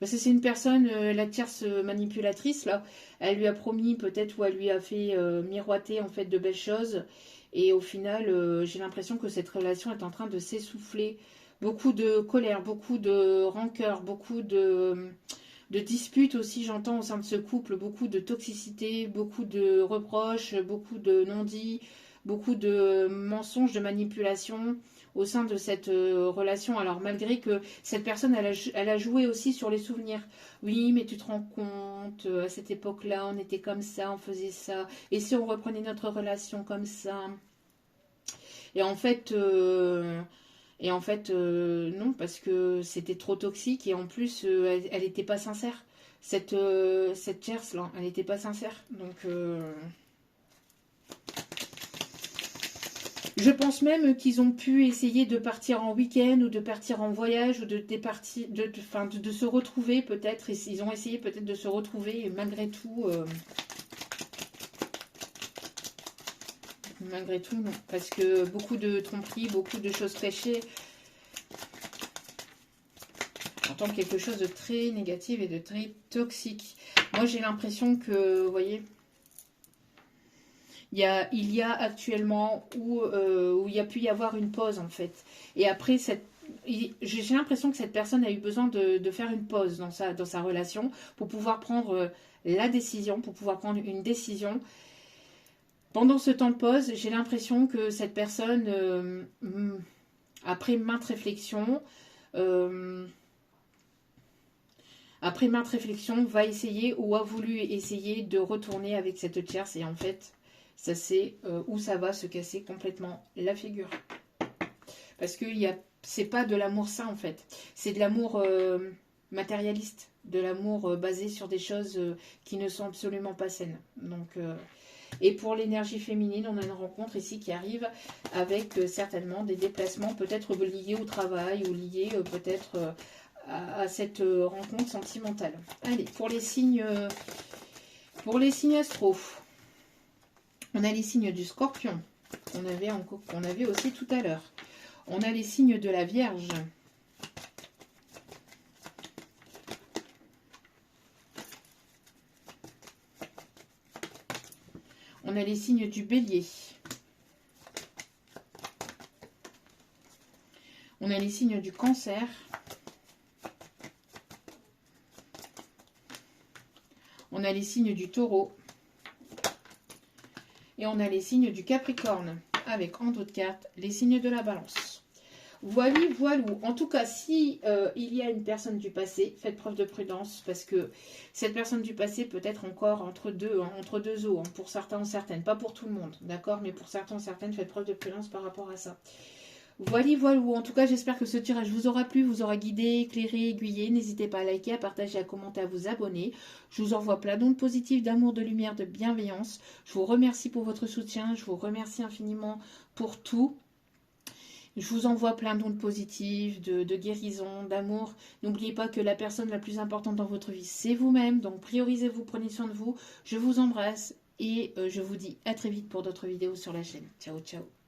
Speaker 1: Parce que c'est une personne, la tierce manipulatrice, là, elle lui a promis peut-être ou elle lui a fait miroiter en fait de belles choses. Et au final, j'ai l'impression que cette relation est en train de s'essouffler. Beaucoup de colère, beaucoup de rancœur, beaucoup de disputes aussi, j'entends au sein de ce couple, beaucoup de toxicité, beaucoup de reproches, beaucoup de non-dits, beaucoup de mensonges, de manipulation au sein de cette relation. Alors malgré que cette personne, elle a joué aussi sur les souvenirs. Oui, mais tu te rends compte, à cette époque-là, on était comme ça, on faisait ça. Et si on reprenait notre relation comme ça? Et en fait, non, parce que c'était trop toxique et en plus, elle n'était pas sincère. Cette tierce là, elle n'était pas sincère. Donc, je pense même qu'ils ont pu essayer de partir en week-end ou de partir en voyage ou de se retrouver peut-être. Ils ont essayé peut-être de se retrouver et malgré tout, non. Parce que beaucoup de tromperies, beaucoup de choses cachées. J'entends quelque chose de très négatif et de très toxique. Moi, j'ai l'impression que, vous voyez, il y a actuellement où il y a pu y avoir une pause, en fait. Et après, j'ai l'impression que cette personne a eu besoin de faire une pause dans sa relation pour pouvoir prendre la décision, pour pouvoir prendre une décision. Pendant ce temps de pause, j'ai l'impression que cette personne, après maintes réflexions, va essayer ou a voulu essayer de retourner avec cette tierce. Et en fait, ça c'est où ça va se casser complètement la figure. Parce que c'est pas de l'amour sain en fait. C'est de l'amour matérialiste. De l'amour basé sur des choses qui ne sont absolument pas saines. Donc, et pour l'énergie féminine, on a une rencontre ici qui arrive avec certainement des déplacements peut-être liés au travail ou liés peut-être... à cette rencontre sentimentale. Allez, pour les signes astro, on a les signes du Scorpion, qu'on avait aussi tout à l'heure. On a les signes de la Vierge. On a les signes du Bélier. On a les signes du Cancer. On a les signes du Taureau. Et on a les signes du Capricorne. Avec en d'autres cartes, les signes de la Balance. Voilou. En tout cas, si il y a une personne du passé, faites preuve de prudence. Parce que cette personne du passé peut être encore entre deux eaux. Hein, pour certains ou certaines. Pas pour tout le monde. D'accord? Mais pour certains ou certaines, faites preuve de prudence par rapport à ça. Voilou. En tout cas, j'espère que ce tirage vous aura plu, vous aura guidé, éclairé, aiguillé. N'hésitez pas à liker, à partager, à commenter, à vous abonner. Je vous envoie plein d'ondes positives, d'amour, de lumière, de bienveillance. Je vous remercie pour votre soutien. Je vous remercie infiniment pour tout. Je vous envoie plein d'ondes positives, de guérison, d'amour. N'oubliez pas que la personne la plus importante dans votre vie, c'est vous-même. Donc, priorisez-vous, prenez soin de vous. Je vous embrasse et je vous dis à très vite pour d'autres vidéos sur la chaîne. Ciao, ciao.